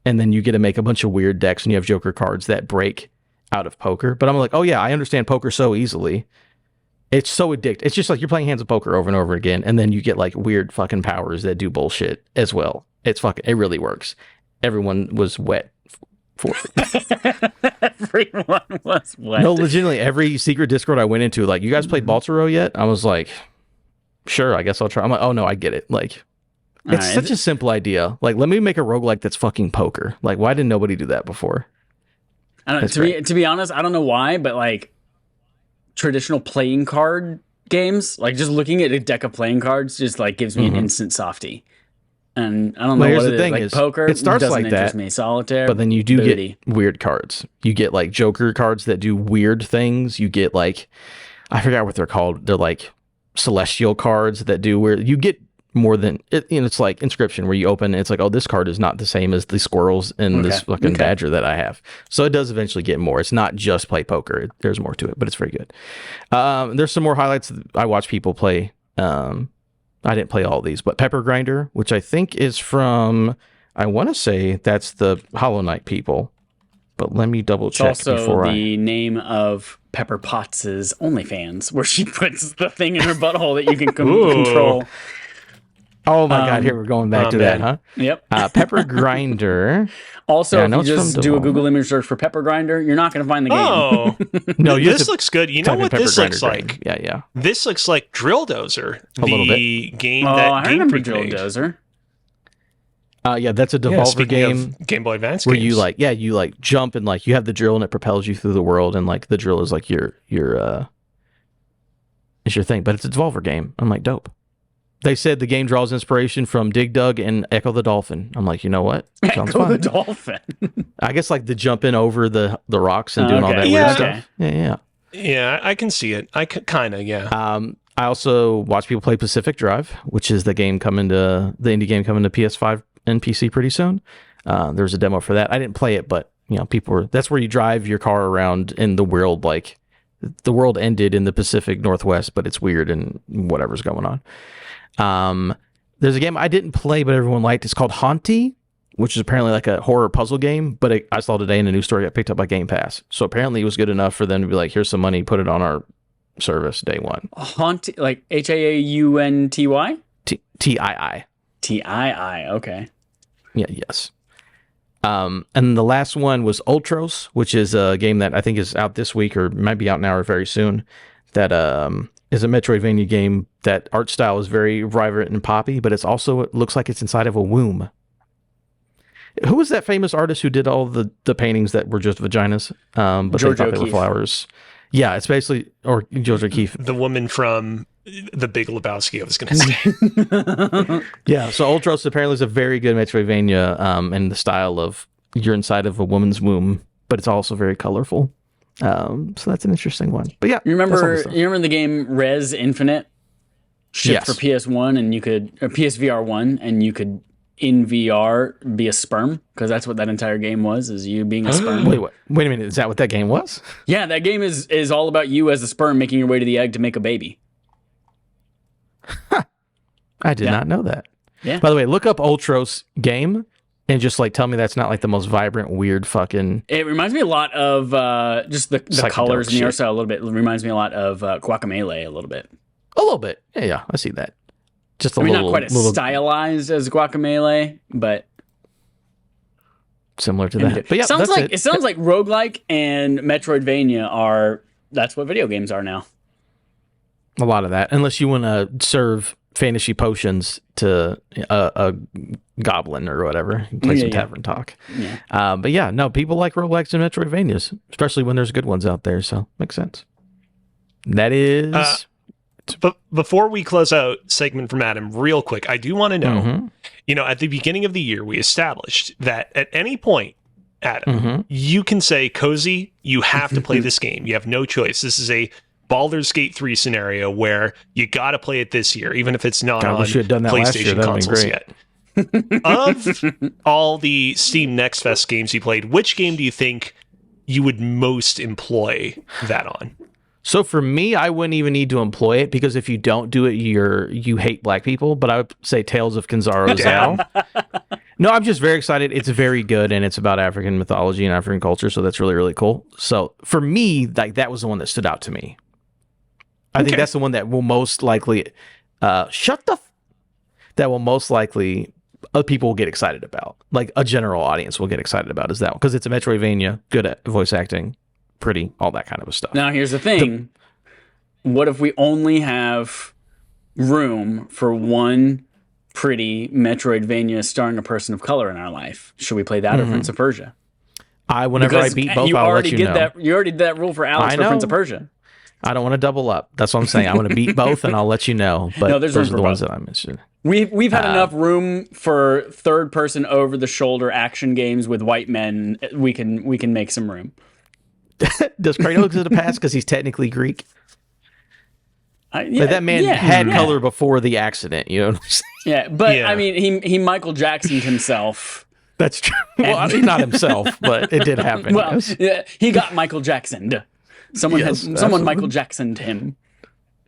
And then you get to make a bunch of weird decks and you have Joker cards that break out of poker. But I'm like, oh yeah, I understand poker so easily. It's so addictive. It's just like you're playing hands of poker over and over again. And then you get like weird fucking powers that do bullshit as well. It really works. Everyone was wet for it. Everyone was wet. No, legitimately, every secret Discord I went into, like, you guys played Baltaro yet? I was like, sure, I guess I'll try. I'm like, oh no, I get it. Like, it's such a simple idea. Like, let me make a roguelike that's fucking poker. Like, why didn't nobody do that before? I don't, to be honest, I don't know why, but like traditional playing card games, like just looking at a deck of playing cards, just like gives me an instant softie. And I don't know Well, here's what the it thing is. Like is, poker, it starts doesn't like interest that, me. Solitaire, but then you do booty. get weird cards. You get like Joker cards that do weird things. You get like, I forgot what they're called. They're like celestial cards that do weird. You get more than it. You know, it's like Inscription, where you open, and it's like, oh, this card is not the same as the squirrels in this fucking badger that I have. So it does eventually get more. It's not just play poker. There's more to it, but it's very good. There's some more highlights. I watch people play. I didn't play all these, but Pepper Grinder, which I think is from, I want to say that's the Hollow Knight people, but let me double check It's also the name of Pepper Potts' OnlyFans, where she puts the thing in her butthole that you can control. Oh my God, here we're going back to that, huh? Yep. Pepper Grinder. Also, if you just do a Google image search for Pepper Grinder, you're not going to find the game. Oh, no, this looks good. You know what this looks like? Yeah. This looks like Drill Dozer, the game that I remember Drill Dozer. Yeah, that's a Devolver game. Game Boy Advance where games. you like jump and like you have the drill and it propels you through the world, and like the drill is like your is your thing, but it's a Devolver game. I'm like, dope. They said the game draws inspiration from Dig Dug and Echo the Dolphin. I'm like, you know what? Sounds Echo fun. the Dolphin. I guess like the jumping over the rocks and doing all that weird stuff. Yeah. Yeah, I can see it. Kind of, yeah. I also watch people play Pacific Drive, which is the indie game coming to PS5 and PC pretty soon. There's a demo for that. I didn't play it, but you know, that's where you drive your car around in the world. Like the world ended in the Pacific Northwest, but it's weird and whatever's going on. There's a game I didn't play, but everyone liked. It's called Haunty, which is apparently like a horror puzzle game. But I saw today in a news story got picked up by Game Pass. So apparently it was good enough for them to be like, here's some money, put it on our service day one. Haunty, like Haunty? TII. TII, okay. Yeah, yes. And the last one was Ultros, which is a game that I think is out this week or might be out now or very soon. That is a Metroidvania game. That art style is very vibrant and poppy, but it looks like it's inside of a womb. Who was that famous artist who did all the paintings that were just vaginas? But George they thought O'Keeffe. they were flowers. Yeah, it's basically, or George O'Keeffe. The woman from The Big Lebowski, I was going to say. Yeah, so Ultros apparently is a very good Metroidvania in the style of you're inside of a woman's womb, but it's also very colorful. So that's an interesting one. But yeah, you remember the game Res Infinite? Shipped for PS1 and you could, or PSVR 1, and you could in VR be a sperm, because that's what that entire game was, is you being a sperm. Wait a minute, is that what that game was? Yeah, that game is all about you as a sperm making your way to the egg to make a baby. I did not know that. Yeah. By the way, look up Ultros game and just like tell me that's not like the most vibrant, weird fucking. It reminds me a lot of just the colors and the art style a little bit. It reminds me a lot of Guacamelee a little bit. A little bit. Yeah, I see that. Just a little, not quite as stylized as Guacamelee, but similar to that. But yeah, it sounds like roguelike and Metroidvania that's what video games are now. A lot of that, unless you want to serve fantasy potions to a goblin or whatever, play some tavern talk. Yeah. But yeah, no, people like roguelikes and Metroidvanias, especially when there's good ones out there. So makes sense. That is. But before we close out segment from Adam, real quick, I do want to know, at the beginning of the year, we established that at any point, Adam, you can say, Cozy, you have to play this game. You have no choice. This is a Baldur's Gate 3 scenario where you got to play it this year, even if it's not on PlayStation consoles yet. Of all the Steam Next Fest games you played, which game do you think you would most employ that on? So for me, I wouldn't even need to employ it, because if you don't do it, you hate black people. But I would say Tales of Kanzaro Zao. No, I'm just very excited. It's very good, and it's about African mythology and African culture, so that's really, really cool. So for me, that was the one that stood out to me. I think that's the one that will most likely that will most likely people will get excited about. Like a general audience will get excited about is that one, because it's a Metroidvania, good at voice acting, pretty, all that kind of stuff. Now here's the thing. What if we only have room for one pretty Metroidvania starring a person of color in our life? Should we play that or Prince of Persia? Whenever I beat both, I'll let you know. You already did that rule for Alex for Prince of Persia. I don't want to double up. That's what I'm saying. I want to beat both, and I'll let you know. But No, there's those room are the for ones both. that I mentioned. We've had enough room for third person over the shoulder action games with white men. We can make some room. Does Kratos get a pass because he's technically Greek? Yeah, that man had color before the accident. You know what I'm saying? Yeah, but I mean, he Michael Jacksoned himself. That's true. Well, I mean, not himself, but it did happen. Well, yes. yeah, he got Michael Jacksoned. Someone absolutely. Michael Jacksoned him.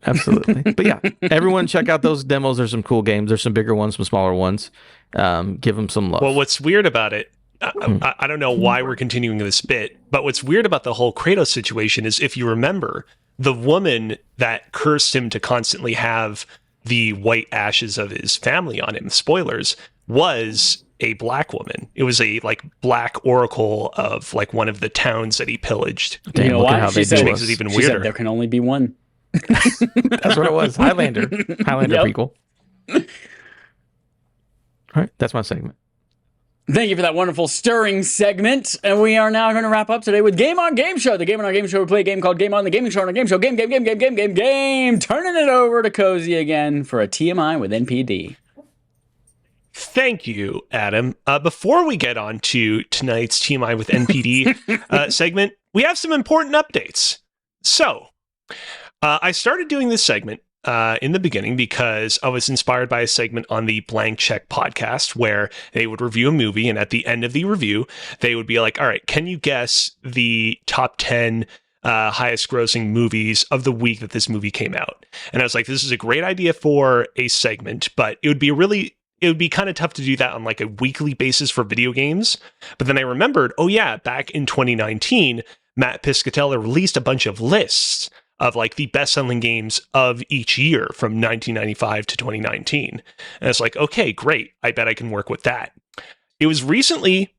Absolutely. But yeah, everyone check out those demos. There's some cool games. There's some bigger ones, some smaller ones. Give them some love. Well, what's weird about it, I don't know why we're continuing this bit, but what's weird about the whole Kratos situation is, if you remember, the woman that cursed him to constantly have the white ashes of his family on him, spoilers, was a black woman. It was a black oracle of one of the towns that he pillaged. Damn, you know look why? at how She they said, do us. It even she weirder. said there can only be one. That's what it was. Highlander Yep. prequel. All right, that's my segment. Thank you for that wonderful stirring segment. And we are now going to wrap up today with Game On Game Show. The Game On Our Game Show, we play a game called Game On the Gaming Show on our game show. Game. Turning it over to Cozy again for a TMI with NPD. Thank you, Adam. Before we get on to tonight's TMI with NPD segment, we have some important updates. So, I started doing this segment in the beginning because I was inspired by a segment on the Blank Check podcast where they would review a movie, and at the end of the review, they would be like, all right, can you guess the top 10 highest grossing movies of the week that this movie came out? And I was like, this is a great idea for a segment, but it would be kind of tough to do that on a weekly basis for video games. But then I remembered, oh yeah, back in 2019, Matt Piscatella released a bunch of lists of the best-selling games of each year from 1995 to 2019. And it's like, okay, great. I bet I can work with that. It was recently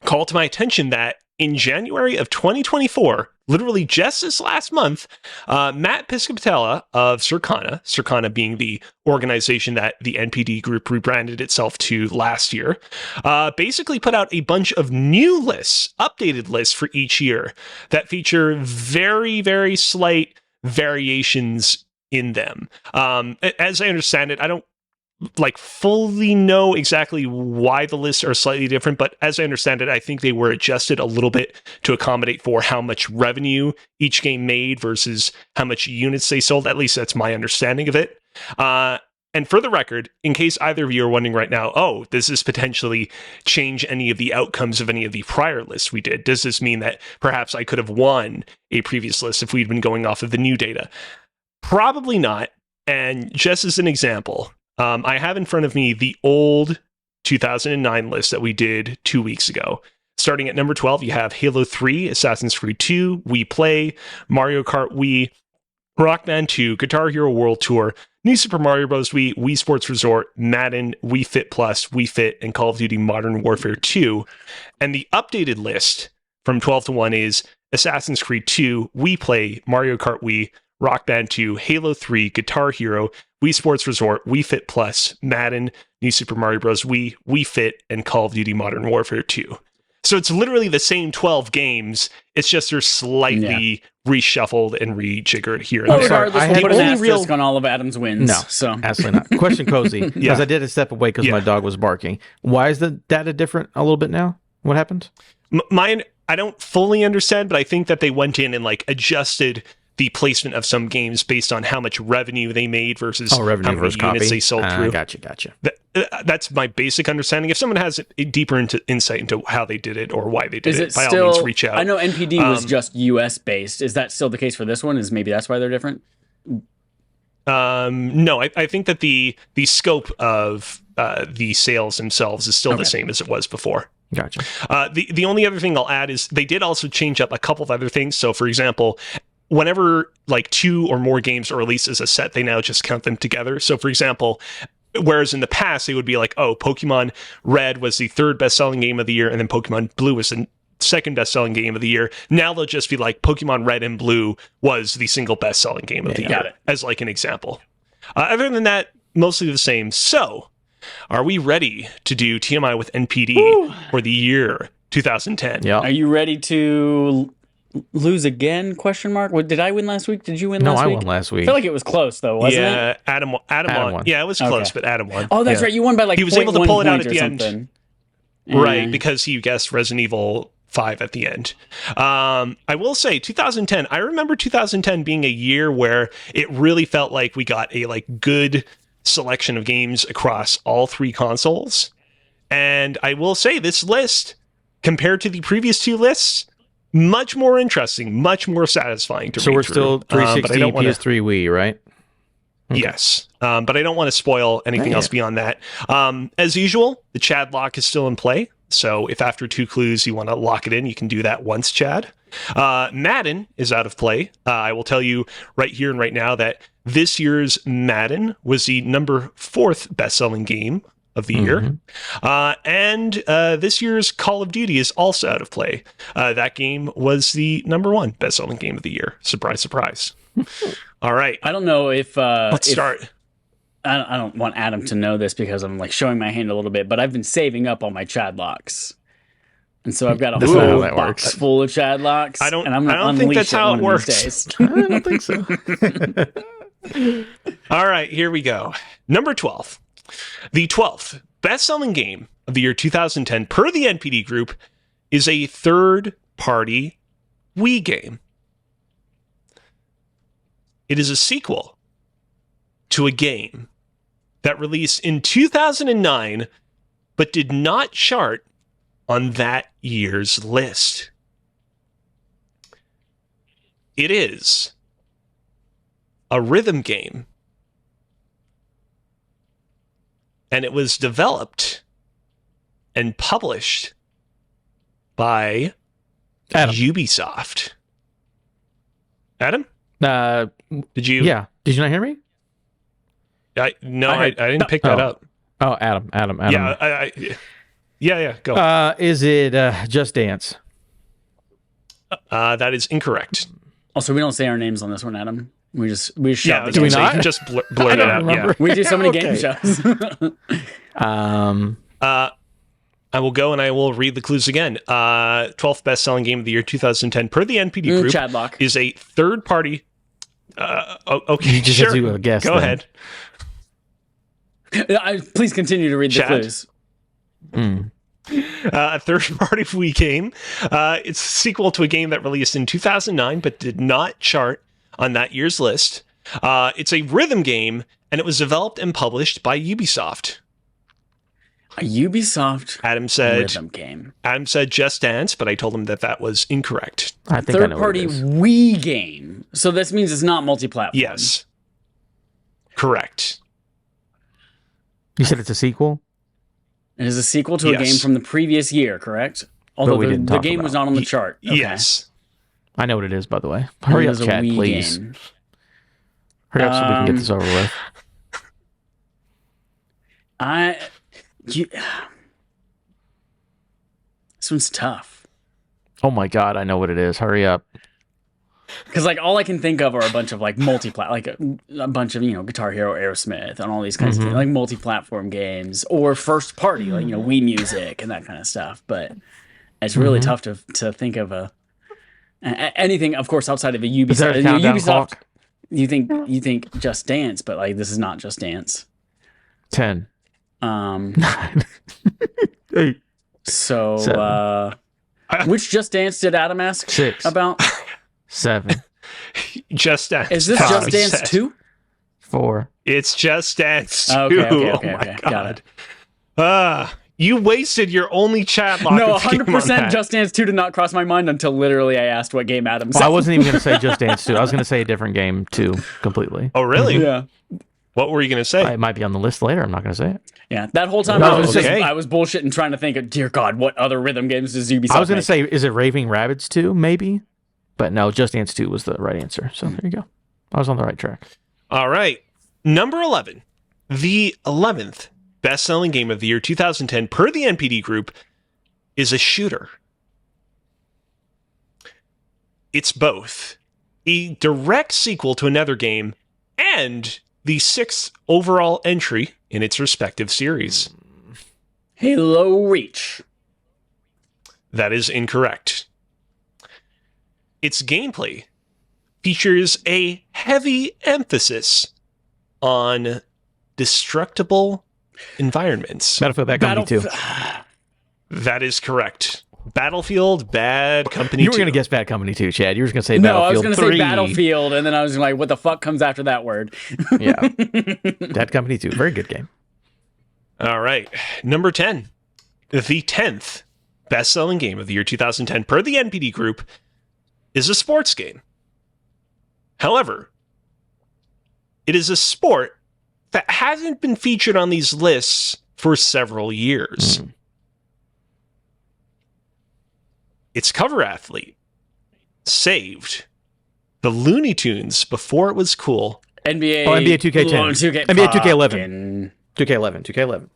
called to my attention that in January of 2024, literally just this last month, Matt Piscatella of Circana being the organization that the NPD group rebranded itself to last year, basically put out a bunch of new lists, updated lists for each year that feature very, very slight variations in them. As I understand it, I don't fully know exactly why the lists are slightly different, but as I understand it, I think they were adjusted a little bit to accommodate for how much revenue each game made versus how much units they sold. At least that's my understanding of it. And for the record, in case either of you are wondering right now, oh, does this potentially change any of the outcomes of any of the prior lists we did? Does this mean that perhaps I could have won a previous list if we'd been going off of the new data? Probably not. And just as an example, I have in front of me the old 2009 list that we did 2 weeks ago. Starting at number 12, you have Halo 3, Assassin's Creed 2, Wii Play, Mario Kart Wii, Rock Band 2, Guitar Hero World Tour, New Super Mario Bros. Wii Sports Resort, Madden, Wii Fit Plus, Wii Fit, and Call of Duty Modern Warfare 2. And the updated list from 12 to 1 is Assassin's Creed 2, Wii Play, Mario Kart Wii, Rock Band 2, Halo 3, Guitar Hero, Wii Sports Resort, Wii Fit Plus, Madden, New Super Mario Bros. Wii, Wii Fit, and Call of Duty Modern Warfare 2. So it's literally the same 12 games. It's just they're slightly reshuffled and rejiggered here and Well, there. regardless, I we'll had put an only asterisk on all of Adam's wins. No, so absolutely not. Question, Cozy, because I did a step away because my dog was barking. Why is the data different a little bit now? What happened? Mine, I don't fully understand, but I think that they went in and adjusted the placement of some games based on how much revenue they made versus how many units they sold through. Gotcha. That's my basic understanding. If someone has a deeper insight into how they did it or why they did it, by all means, reach out. I know NPD was just US based. Is that still the case for this one? Is maybe that's why they're different? No, I think that the scope of the sales themselves is still the same as it was before. Gotcha. The only other thing I'll add is they did also change up a couple of other things. So, for example, whenever 2 or more games are released as a set, they now just count them together. So, for example, whereas in the past, they would be like, oh, Pokemon Red was the 3rd best-selling game of the year, and then Pokemon Blue was the 2nd best-selling game of the year. Now they'll just be like, Pokemon Red and Blue was the single best-selling game of the year, as an example. Other than that, mostly the same. So, are we ready to do TMI with NPD for the year 2010? Yeah. Are you ready to lose again? Question mark. What, did I win last week? Did you win last week? No, I won last I week. feel like it was close though, wasn't it? Adam won. Yeah, it was close, but Adam won. Oh, that's right. You won by like he was able to pull it out at the something. end. Right, because he guessed Resident Evil 5 at the end. I will say 2010, I remember 2010 being a year where it really felt like we got a good selection of games across all three consoles. And I will say this list, compared to the previous two lists, much more interesting, much more satisfying to read So we're through. still 360, PS3, Wii, right? Okay. Yes, but I don't want to spoil anything else beyond that. As usual, the Chad lock is still in play. So if after 2 clues you want to lock it in, you can do that once, Chad. Madden is out of play. I will tell you right here and right now that this year's Madden was the number 4th best-selling game of the year. And this year's Call of Duty is also out of play. That game was the number 1 best-selling game of the year. Surprise, surprise. All right. I don't know if let's start. I don't want Adam to know this because I'm showing my hand a little bit, but I've been saving up all my Chad locks, and so I've got a whole box full of Chad locks. And I'm going to unleash that's how it works. Days. I don't think so. All right, here we go. Number 12. The 12th best-selling game of the year 2010 per the NPD Group is a third-party Wii game. It is a sequel to a game that released in 2009 but did not chart on that year's list. It is a rhythm game, and it was developed and published by Ubisoft. Adam? Did you? Yeah. Did you not hear me? I didn't pick that up. Oh, Adam. Yeah, go. Is it Just Dance? That is incorrect. Also, we don't say our names on this one, Adam. We just shout. Do we not? You can just blurt it out. Yeah. We do so many game shows. I will go and I will read the clues again. 12th best-selling game of the year 2010 per the NPD Group Chadlock. is a third-party. Okay, you just have to guess. Go ahead. Please continue to read the clues. A third-party Wii game. It's a sequel to a game that released in 2009 but did not chart on that year's list. It's a rhythm game, and it was developed and published by Ubisoft. A Ubisoft rhythm game. Adam said Just Dance, but I told him that was incorrect. I think third-party Wii game. So this means it's not multi-platform. Yes. Correct. You said it's a sequel? It is a sequel to a game from the previous year, correct? Although the game was not on the chart. Okay. Yes. I know what it is, by the way. Hurry up, Chad, please. Game. Hurry up so we can get this over with. This one's tough. Oh my god, I know what it is. Hurry up. Because all I can think of are a bunch of multi-platform, a bunch of Guitar Hero, Aerosmith, and all these kinds of things, multi-platform games or first party, Wii Music and that kind of stuff. But it's really tough to think of anything, of course, outside of a Ubisoft. Ubisoft, you think Just Dance, but this is not Just Dance. 10. 9. 8. So, which Just Dance did Adam ask 6 about? 7. Just Dance. Is this Just Dance 2? 4. It's Just Dance 2. Okay, oh my God. Got it. You wasted your only chat lock. No, 100% Just Dance 2 did not cross my mind until literally I asked what game Adam said. Well, I wasn't even going to say Just Dance 2. I was going to say a different game 2 completely. Oh, really? Yeah. What were you going to say? It might be on the list later. I'm not going to say it. Yeah, that whole time I was bullshitting trying to think of, dear God, what other rhythm games does Ubisoft I was going to make? say, is it Raving Rabbids 2? Maybe. But no, Just Dance 2 was the right answer. So there you go. I was on the right track. All right. Number 11. The 11th best-selling game of the year 2010 per the NPD Group is a shooter. It's both a direct sequel to another game and the 6th overall entry in its respective series. Halo Reach. That is incorrect. its gameplay features a heavy emphasis on destructible environments. Battlefield Bad Company 2. That is correct. Battlefield Bad Company 2. You were going to guess Bad Company 2, Chad. You were going to say No, Battlefield I was going to 3. say Battlefield, and then I was like, what the fuck comes after that word? Yeah. Bad Company 2. Very good game. All right. Number 10. The 10th best-selling game of the year 2010 per the NPD Group is a sports game. However, it is a sport that hasn't been featured on these lists for several years. Its cover athlete saved the Looney Tunes before it was cool. NBA 2K10. NBA 2K11. 2K11.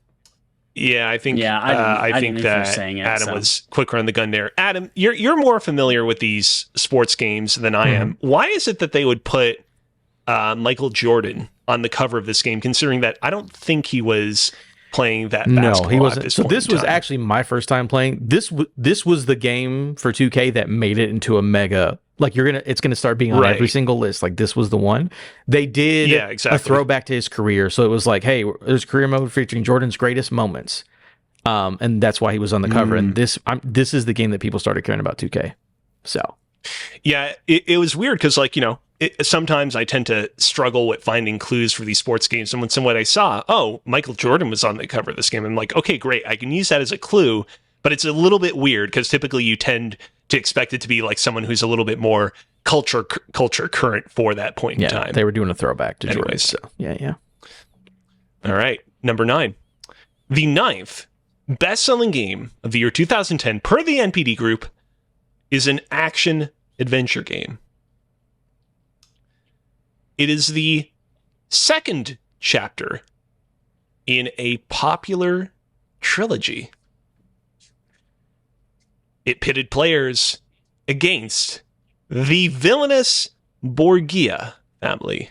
Yeah, I think. Yeah, I think that Adam was quicker on the gun there. Adam, you're more familiar with these sports games than I am. Why is it that they would put Michael Jordan on the cover of this game, considering that I don't think he was playing that basketball? No, he wasn't. So this was actually my first time playing. This was the game for 2K that made it into a mega. Like it's gonna start being on every single list. Like this was the one. They did a throwback to his career. So it was like, hey, there's career mode featuring Jordan's greatest moments. And that's why he was on the cover. And this is the game that people started caring about 2K. So yeah, it was weird because sometimes I tend to struggle with finding clues for these sports games. And when someone I saw, Michael Jordan was on the cover of this game, I'm like, okay, great. I can use that as a clue, but it's a little bit weird because typically you tend to expect it to be like someone who's a little bit more culture current for that point in time. They were doing a throwback to Jordan. So. Yeah. All right. Number 9. The 9th best-selling game of the year 2010 per the NPD Group is an action-adventure game. It is the second chapter in a popular trilogy. It pitted players against the villainous Borgia family.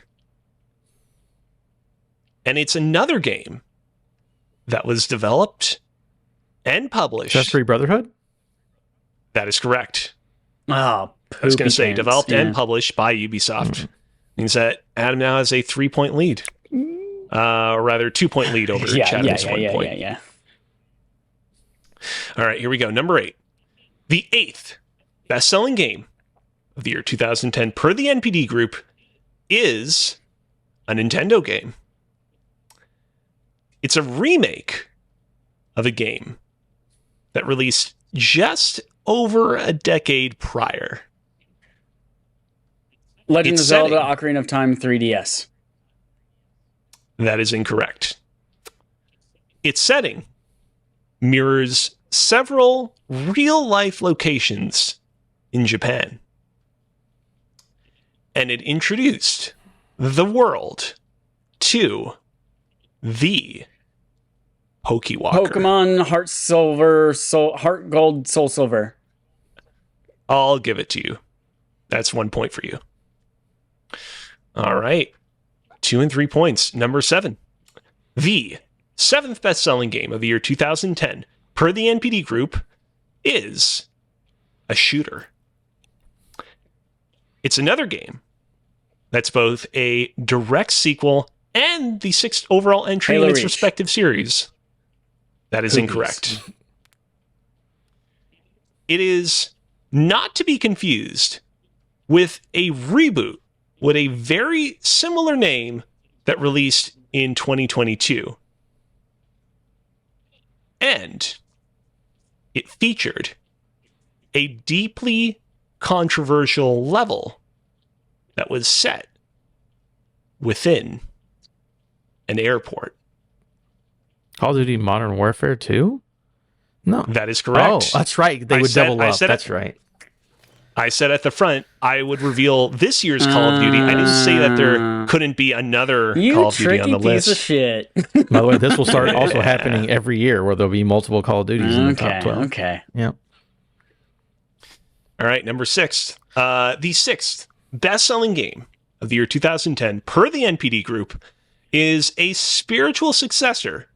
And it's another game that was developed and published. Just Free Brotherhood? That is correct. Oh, I was going to say developed and published by Ubisoft. Means that Adam now has a 3-point lead. Or rather, 2-point lead over Chad with 1 point. Yeah. All right, here we go. Number 8. The 8th best-selling game of the year 2010 per the NPD Group is a Nintendo game. It's a remake of a game that released just over a decade prior. Legend of Zelda Ocarina of Time 3DS. That is incorrect. Its setting mirrors several real-life locations in Japan. And it introduced the world to the Pokewalker. Pokemon Heart Gold, Soul Silver. I'll give it to you. That's 1 point for you. All right. 2 and 3 points. Number 7. The 7th best-selling game of the year 2010 per the NPD Group is a shooter. It's another game that's both a direct sequel and the 6th overall entry in its respective series. That is incorrect. It is not to be confused with a reboot with a very similar name that released in 2022. And it featured a deeply controversial level that was set within an airport. Call of Duty Modern Warfare 2? No. That is correct. Oh, that's right. They would double up. That's right. I said at the front, I would reveal this year's Call of Duty. I didn't say that there couldn't be another Call of Duty on the list. You tricky piece of shit. By the way, this will start also happening every year where there'll be multiple Call of Duties in the top 12. Okay. Yeah. All right, number 6. The 6th best-selling game of the year 2010 per the NPD Group is a spiritual successor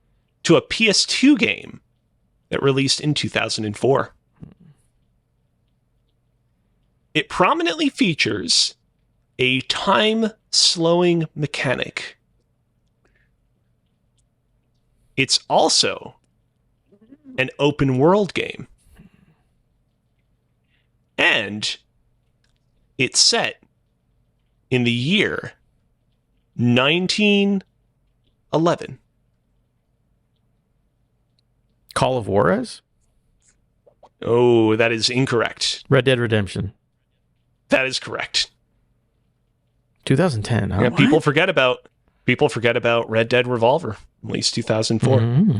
to a PS2 game that released in 2004. It prominently features a time-slowing mechanic. It's also an open-world game. And it's set in the year 1911. Call of Juarez? Oh, that is incorrect. Red Dead Redemption. That is correct. 2010. Huh? Yeah, people forget about Red Dead Revolver, at least 2004. Mm-hmm.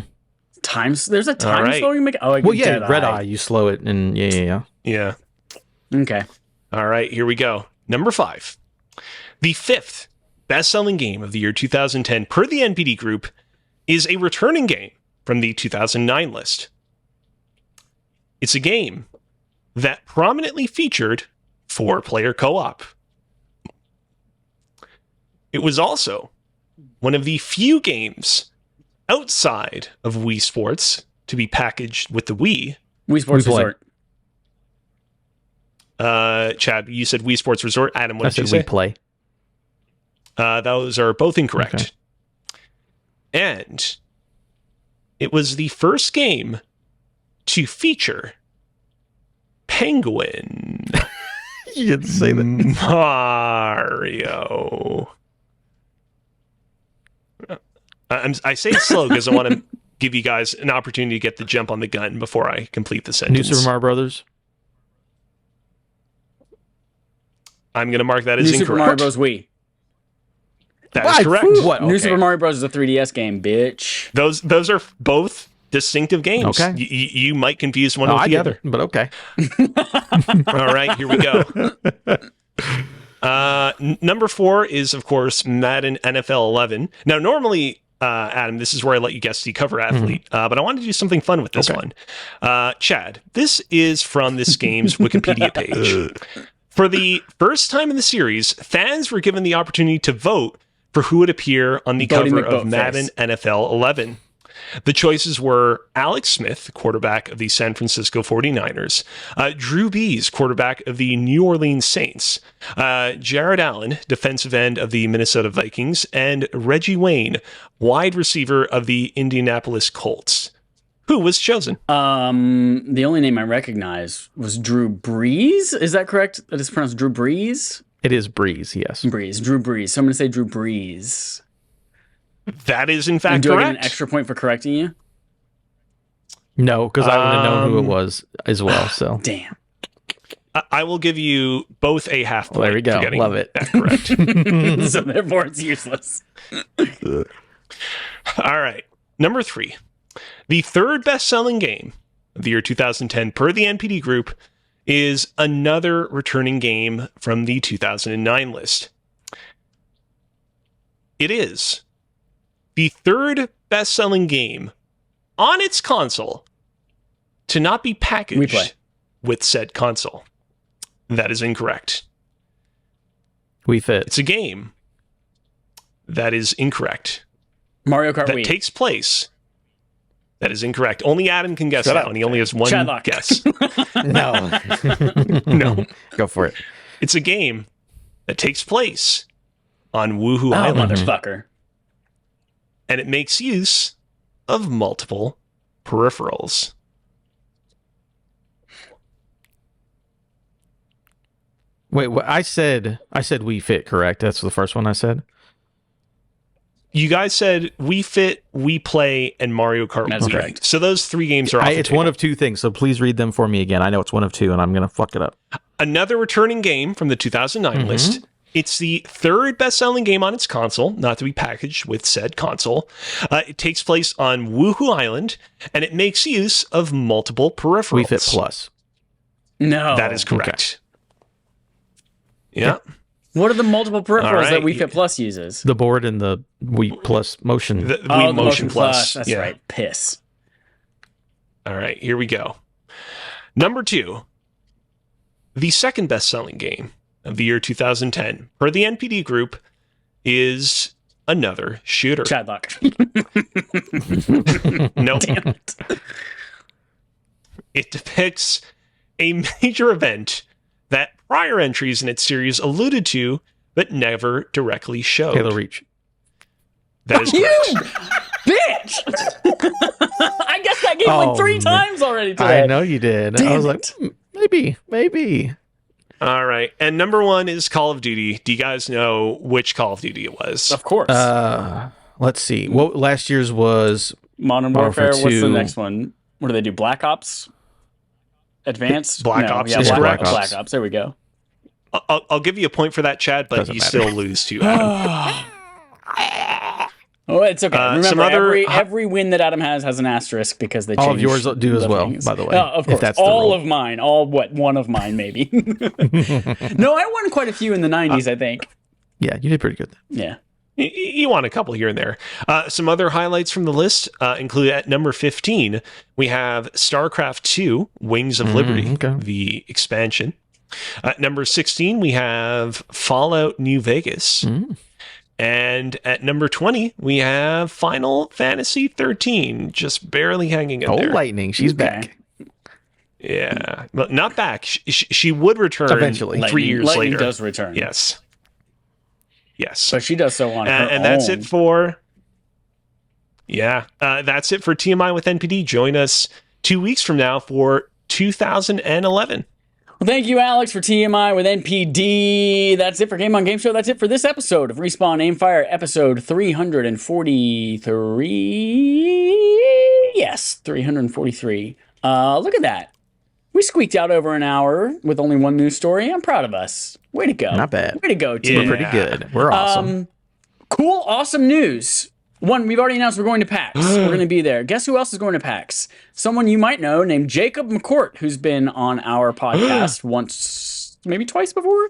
There's a time slowing mechanic. Well, yeah, Red Eye, you slow it, and yeah. Okay. All right, here we go. Number 5. The 5th best-selling game of the year 2010 per the NPD Group is a returning game from the 2009 list. It's a game that prominently featured 4-player co-op. It was also one of the few games outside of Wii Sports to be packaged with the Wii. Wii Sports Resort. Chad, you said Wii Sports Resort. Adam, what did you say? Wii Play. Those are both incorrect. Okay. And it was the first game to feature Penguin. You didn't say that. Mario. I say it slow because I want to give you guys an opportunity to get the jump on the gun before I complete the sentence. New Super Mario Brothers. I'm going to mark that as New incorrect. Super Mario Bros. Wii. That is correct. What? New Okay. Super Mario Bros. is a 3DS game, bitch. Those are both distinctive games. Okay. You might confuse one with the other. But okay. All right, here we go. Number 4 is, of course, Madden NFL 11. Now, normally, Adam, this is where I let you guess the cover athlete, but I wanted to do something fun with this one. Chad, this is from this game's Wikipedia page. For the first time in the series, fans were given the opportunity to vote for who would appear on the cover of Madden NFL 11. The choices were Alex Smith, quarterback of the San Francisco 49ers, Drew Brees, quarterback of the New Orleans Saints, Jared Allen, defensive end of the Minnesota Vikings, and Reggie Wayne, wide receiver of the Indianapolis Colts. Who was chosen? The only name I recognize was Drew Brees. Is that correct? That is pronounced Drew Brees? It is Breeze, yes. Drew Brees. So I'm going to say Drew Brees. That is, in fact, And do correct. I get an extra point for correcting you? No, because I would have known who it was as well. So Damn. I will give you both a half point. Well, there we go. For getting Love it. that correct. So therefore it's useless. All right. Number 3. The third best-selling game of the year 2010 per the NPD Group is another returning game from the 2009 list. It is the third best-selling game on its console to not be packaged with said console. That is incorrect. We Fit. It's a game that is incorrect. Mario Kart That Wii. takes place. That is incorrect. Only Adam can guess Shut that up. one. He only has one Chadlock. guess. No. No. Go for it. It's a game that takes place on Woohoo Oh, Island. motherfucker. And it makes use of multiple peripherals. Wait, what I said We Fit, correct? That's the first one I said? You guys said We Fit, We Play, and Mario Kart That's Wii. correct. So those 3 games are off the It's table. one of 2 things, so please read them for me again. I know it's one of 2, and I'm going to fuck it up. Another returning game from the 2009 list. It's the third best-selling game on its console, not to be packaged with said console. It takes place on Woohoo Island, and it makes use of multiple peripherals. We Fit Plus. No. That is correct. Yeah. What are the multiple peripherals All right. that Wii Fit Plus uses? The board and the Wii Plus motion. The Oh, Wii the Motion Plus. That's Yeah. right. Piss. All right, here we go. Number 2, the second best-selling game of the year 2010 per the NPD Group is another shooter. Chadlock. Nope. Damn it. It depicts a major event that prior entries in its series alluded to, but never directly showed. Halo Reach. That is correct. Bitch! I guess that game like 3 times already today. I know you did. Damn I was it. like, maybe. All right. And number 1 is Call of Duty. Do you guys know which Call of Duty it was? Of course. Let's see. What last year's was Modern Warfare. 2. What's the next one? What do they do? Black Ops? Advanced? Black Ops Yeah, is Black correct. Ops. Black Ops. There we go. I'll give you a point for that, Chad, but Doesn't you matter. still lose to Adam. Oh, it's okay. Remember, some other- every win that Adam has an asterisk because they All of changed yours do as the well, things. by the way, Of if course. that's the all rule. of mine. One of mine, maybe. No, I won quite a few in the 90s, I think. Yeah, you did pretty good. Yeah. You want a couple here and there. Some other highlights from the list include at number 15, we have StarCraft 2, Wings of Liberty, okay. the expansion. At number 16, we have Fallout New Vegas. And at number 20, we have Final Fantasy 13, just barely hanging in Oh, there. Lightning, she's Okay. back. Yeah, but not back. She would return Eventually. 3 years Lightning later. does return. Yes. But she does so on her And that's own. it for. Yeah, that's it for TMI with NPD. Join us 2 weeks from now for 2011. Well, thank you, Alex, for TMI with NPD. That's it for Game on Game Show. That's it for this episode of Respawn Aimfire, episode 343. Yes, 343. Look at that. We squeaked out over an hour with only one news story. I'm proud of us. Way to go. Not bad. Way to go, team. We're pretty good. We're awesome. Cool, awesome news. One, we've already announced we're going to PAX. We're going to be there. Guess who else is going to PAX? Someone you might know named Jacob McCourt, who's been on our podcast once, maybe twice before.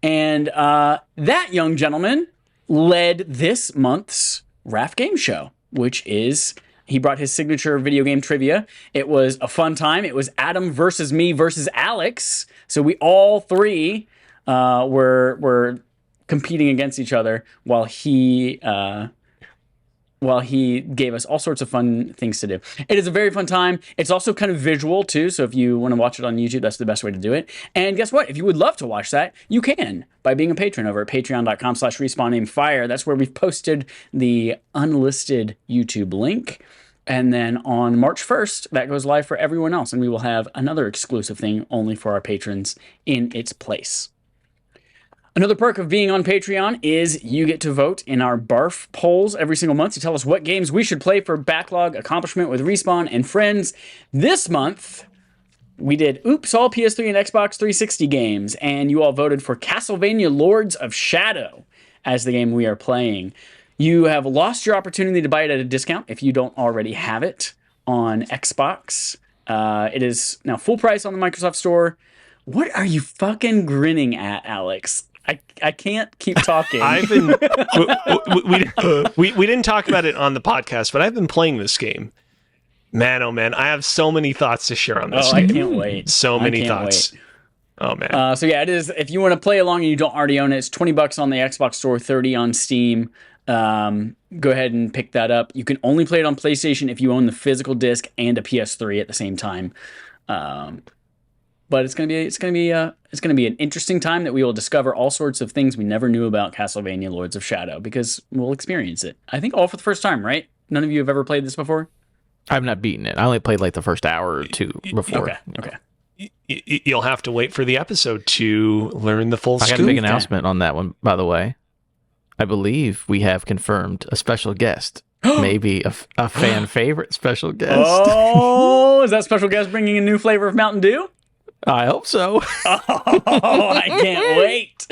And that young gentleman led this month's RAF game show, which is, he brought his signature video game trivia. It was a fun time. It was Adam versus me versus Alex. So we all three were competing against each other while he gave us all sorts of fun things to do. It is a very fun time. It's also kind of visual too, so if you want to watch it on YouTube, that's the best way to do it. And guess what? If you would love to watch that, you can by being a patron over at patreon.com/respawnaimfire. That's where we've posted the unlisted YouTube link. And then on March 1st, that goes live for everyone else, and we will have another exclusive thing only for our patrons in its place. Another perk of being on Patreon is you get to vote in our BARF polls every single month to tell us what games we should play for backlog accomplishment with Respawn and friends. This month, we did all PS3 and Xbox 360 games, and you all voted for Castlevania Lords of Shadow as the game we are playing. You have lost your opportunity to buy it at a discount if you don't already have it on Xbox. It is now full price on the Microsoft Store. What are you fucking grinning at, Alex? I can't keep talking. I've been we didn't talk about it on the podcast, but I've been playing this game. Man, oh man, I have so many thoughts to share on this I game. can't wait. So many I can't thoughts. wait. Oh man. So yeah, it is. If you want to play along and you don't already own it, it's $20 on the Xbox Store, $30 on Steam. Go ahead and pick that up. You can only play it on PlayStation if you own the physical disc and a PS3 at the same time. But it's gonna be an interesting time that we will discover all sorts of things we never knew about Castlevania Lords of Shadow because we'll experience it. I think all for the first time, right? None of you have ever played this before? I've not beaten it. I only played like the first hour or two before. Okay. You'll have to wait for the episode to learn the full I scoop. got a big announcement on that one, by the way. I believe we have confirmed a special guest. Maybe a fan favorite special guest. Oh, is that special guest bringing a new flavor of Mountain Dew? I hope so. Oh, I can't wait.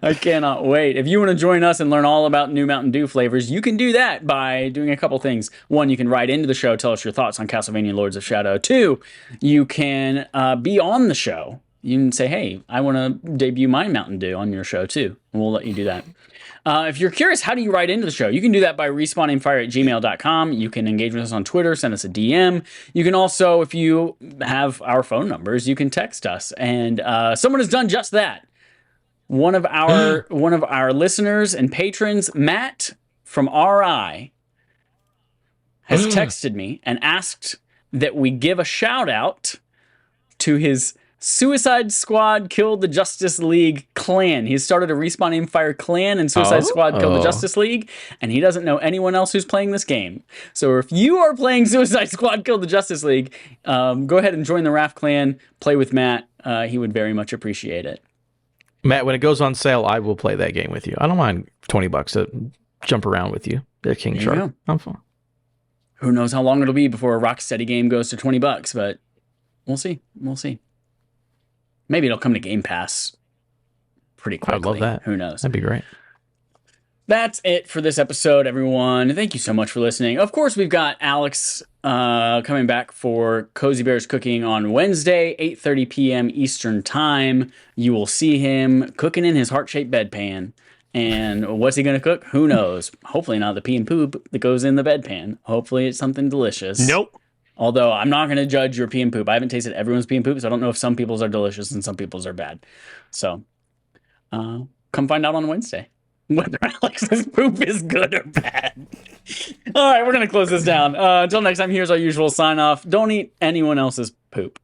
I cannot wait. If you want to join us and learn all about new Mountain Dew flavors, you can do that by doing a couple things. One, you can write into the show, tell us your thoughts on Castlevania Lords of Shadow. Two, you can be on the show. You can say, hey, I want to debut my Mountain Dew on your show too. And we'll let you do that. If you're curious, how do you write into the show? You can do that by respawnaimfire@gmail.com. You can engage with us on Twitter, send us a DM. You can also, if you have our phone numbers, you can text us. And someone has done just that. One of our listeners and patrons, Matt from RI, has texted me and asked that we give a shout out to his Suicide Squad killed the Justice League clan. He started a Respawn Aimfire clan, and Suicide Squad killed the Justice League, and he doesn't know anyone else who's playing this game. So if you are playing Suicide Squad killed the Justice League, go ahead and join the RAF clan, play with Matt. He would very much appreciate it. Matt, when it goes on sale, I will play that game with you. I don't mind $20 to jump around with you at King Shark. I'm fine. Who knows how long it'll be before a Rocksteady game goes to $20, but we'll see. We'll see. Maybe it'll come to Game Pass pretty quickly. I'd love that. Who knows? That'd be great. That's it for this episode, everyone. Thank you so much for listening. Of course, we've got Alex coming back for Cozy Bears Cooking on Wednesday, 8:30 p.m. Eastern Time. You will see him cooking in his heart-shaped bedpan. And what's he going to cook? Who knows? Hopefully not the pee and poop that goes in the bedpan. Hopefully it's something delicious. Nope. Although I'm not going to judge your pee and poop. I haven't tasted everyone's pee and poop, so I don't know if some people's are delicious and some people's are bad. So come find out on Wednesday whether Alex's poop is good or bad. All right, we're going to close this down. Until next time, here's our usual sign off. Don't eat anyone else's poop.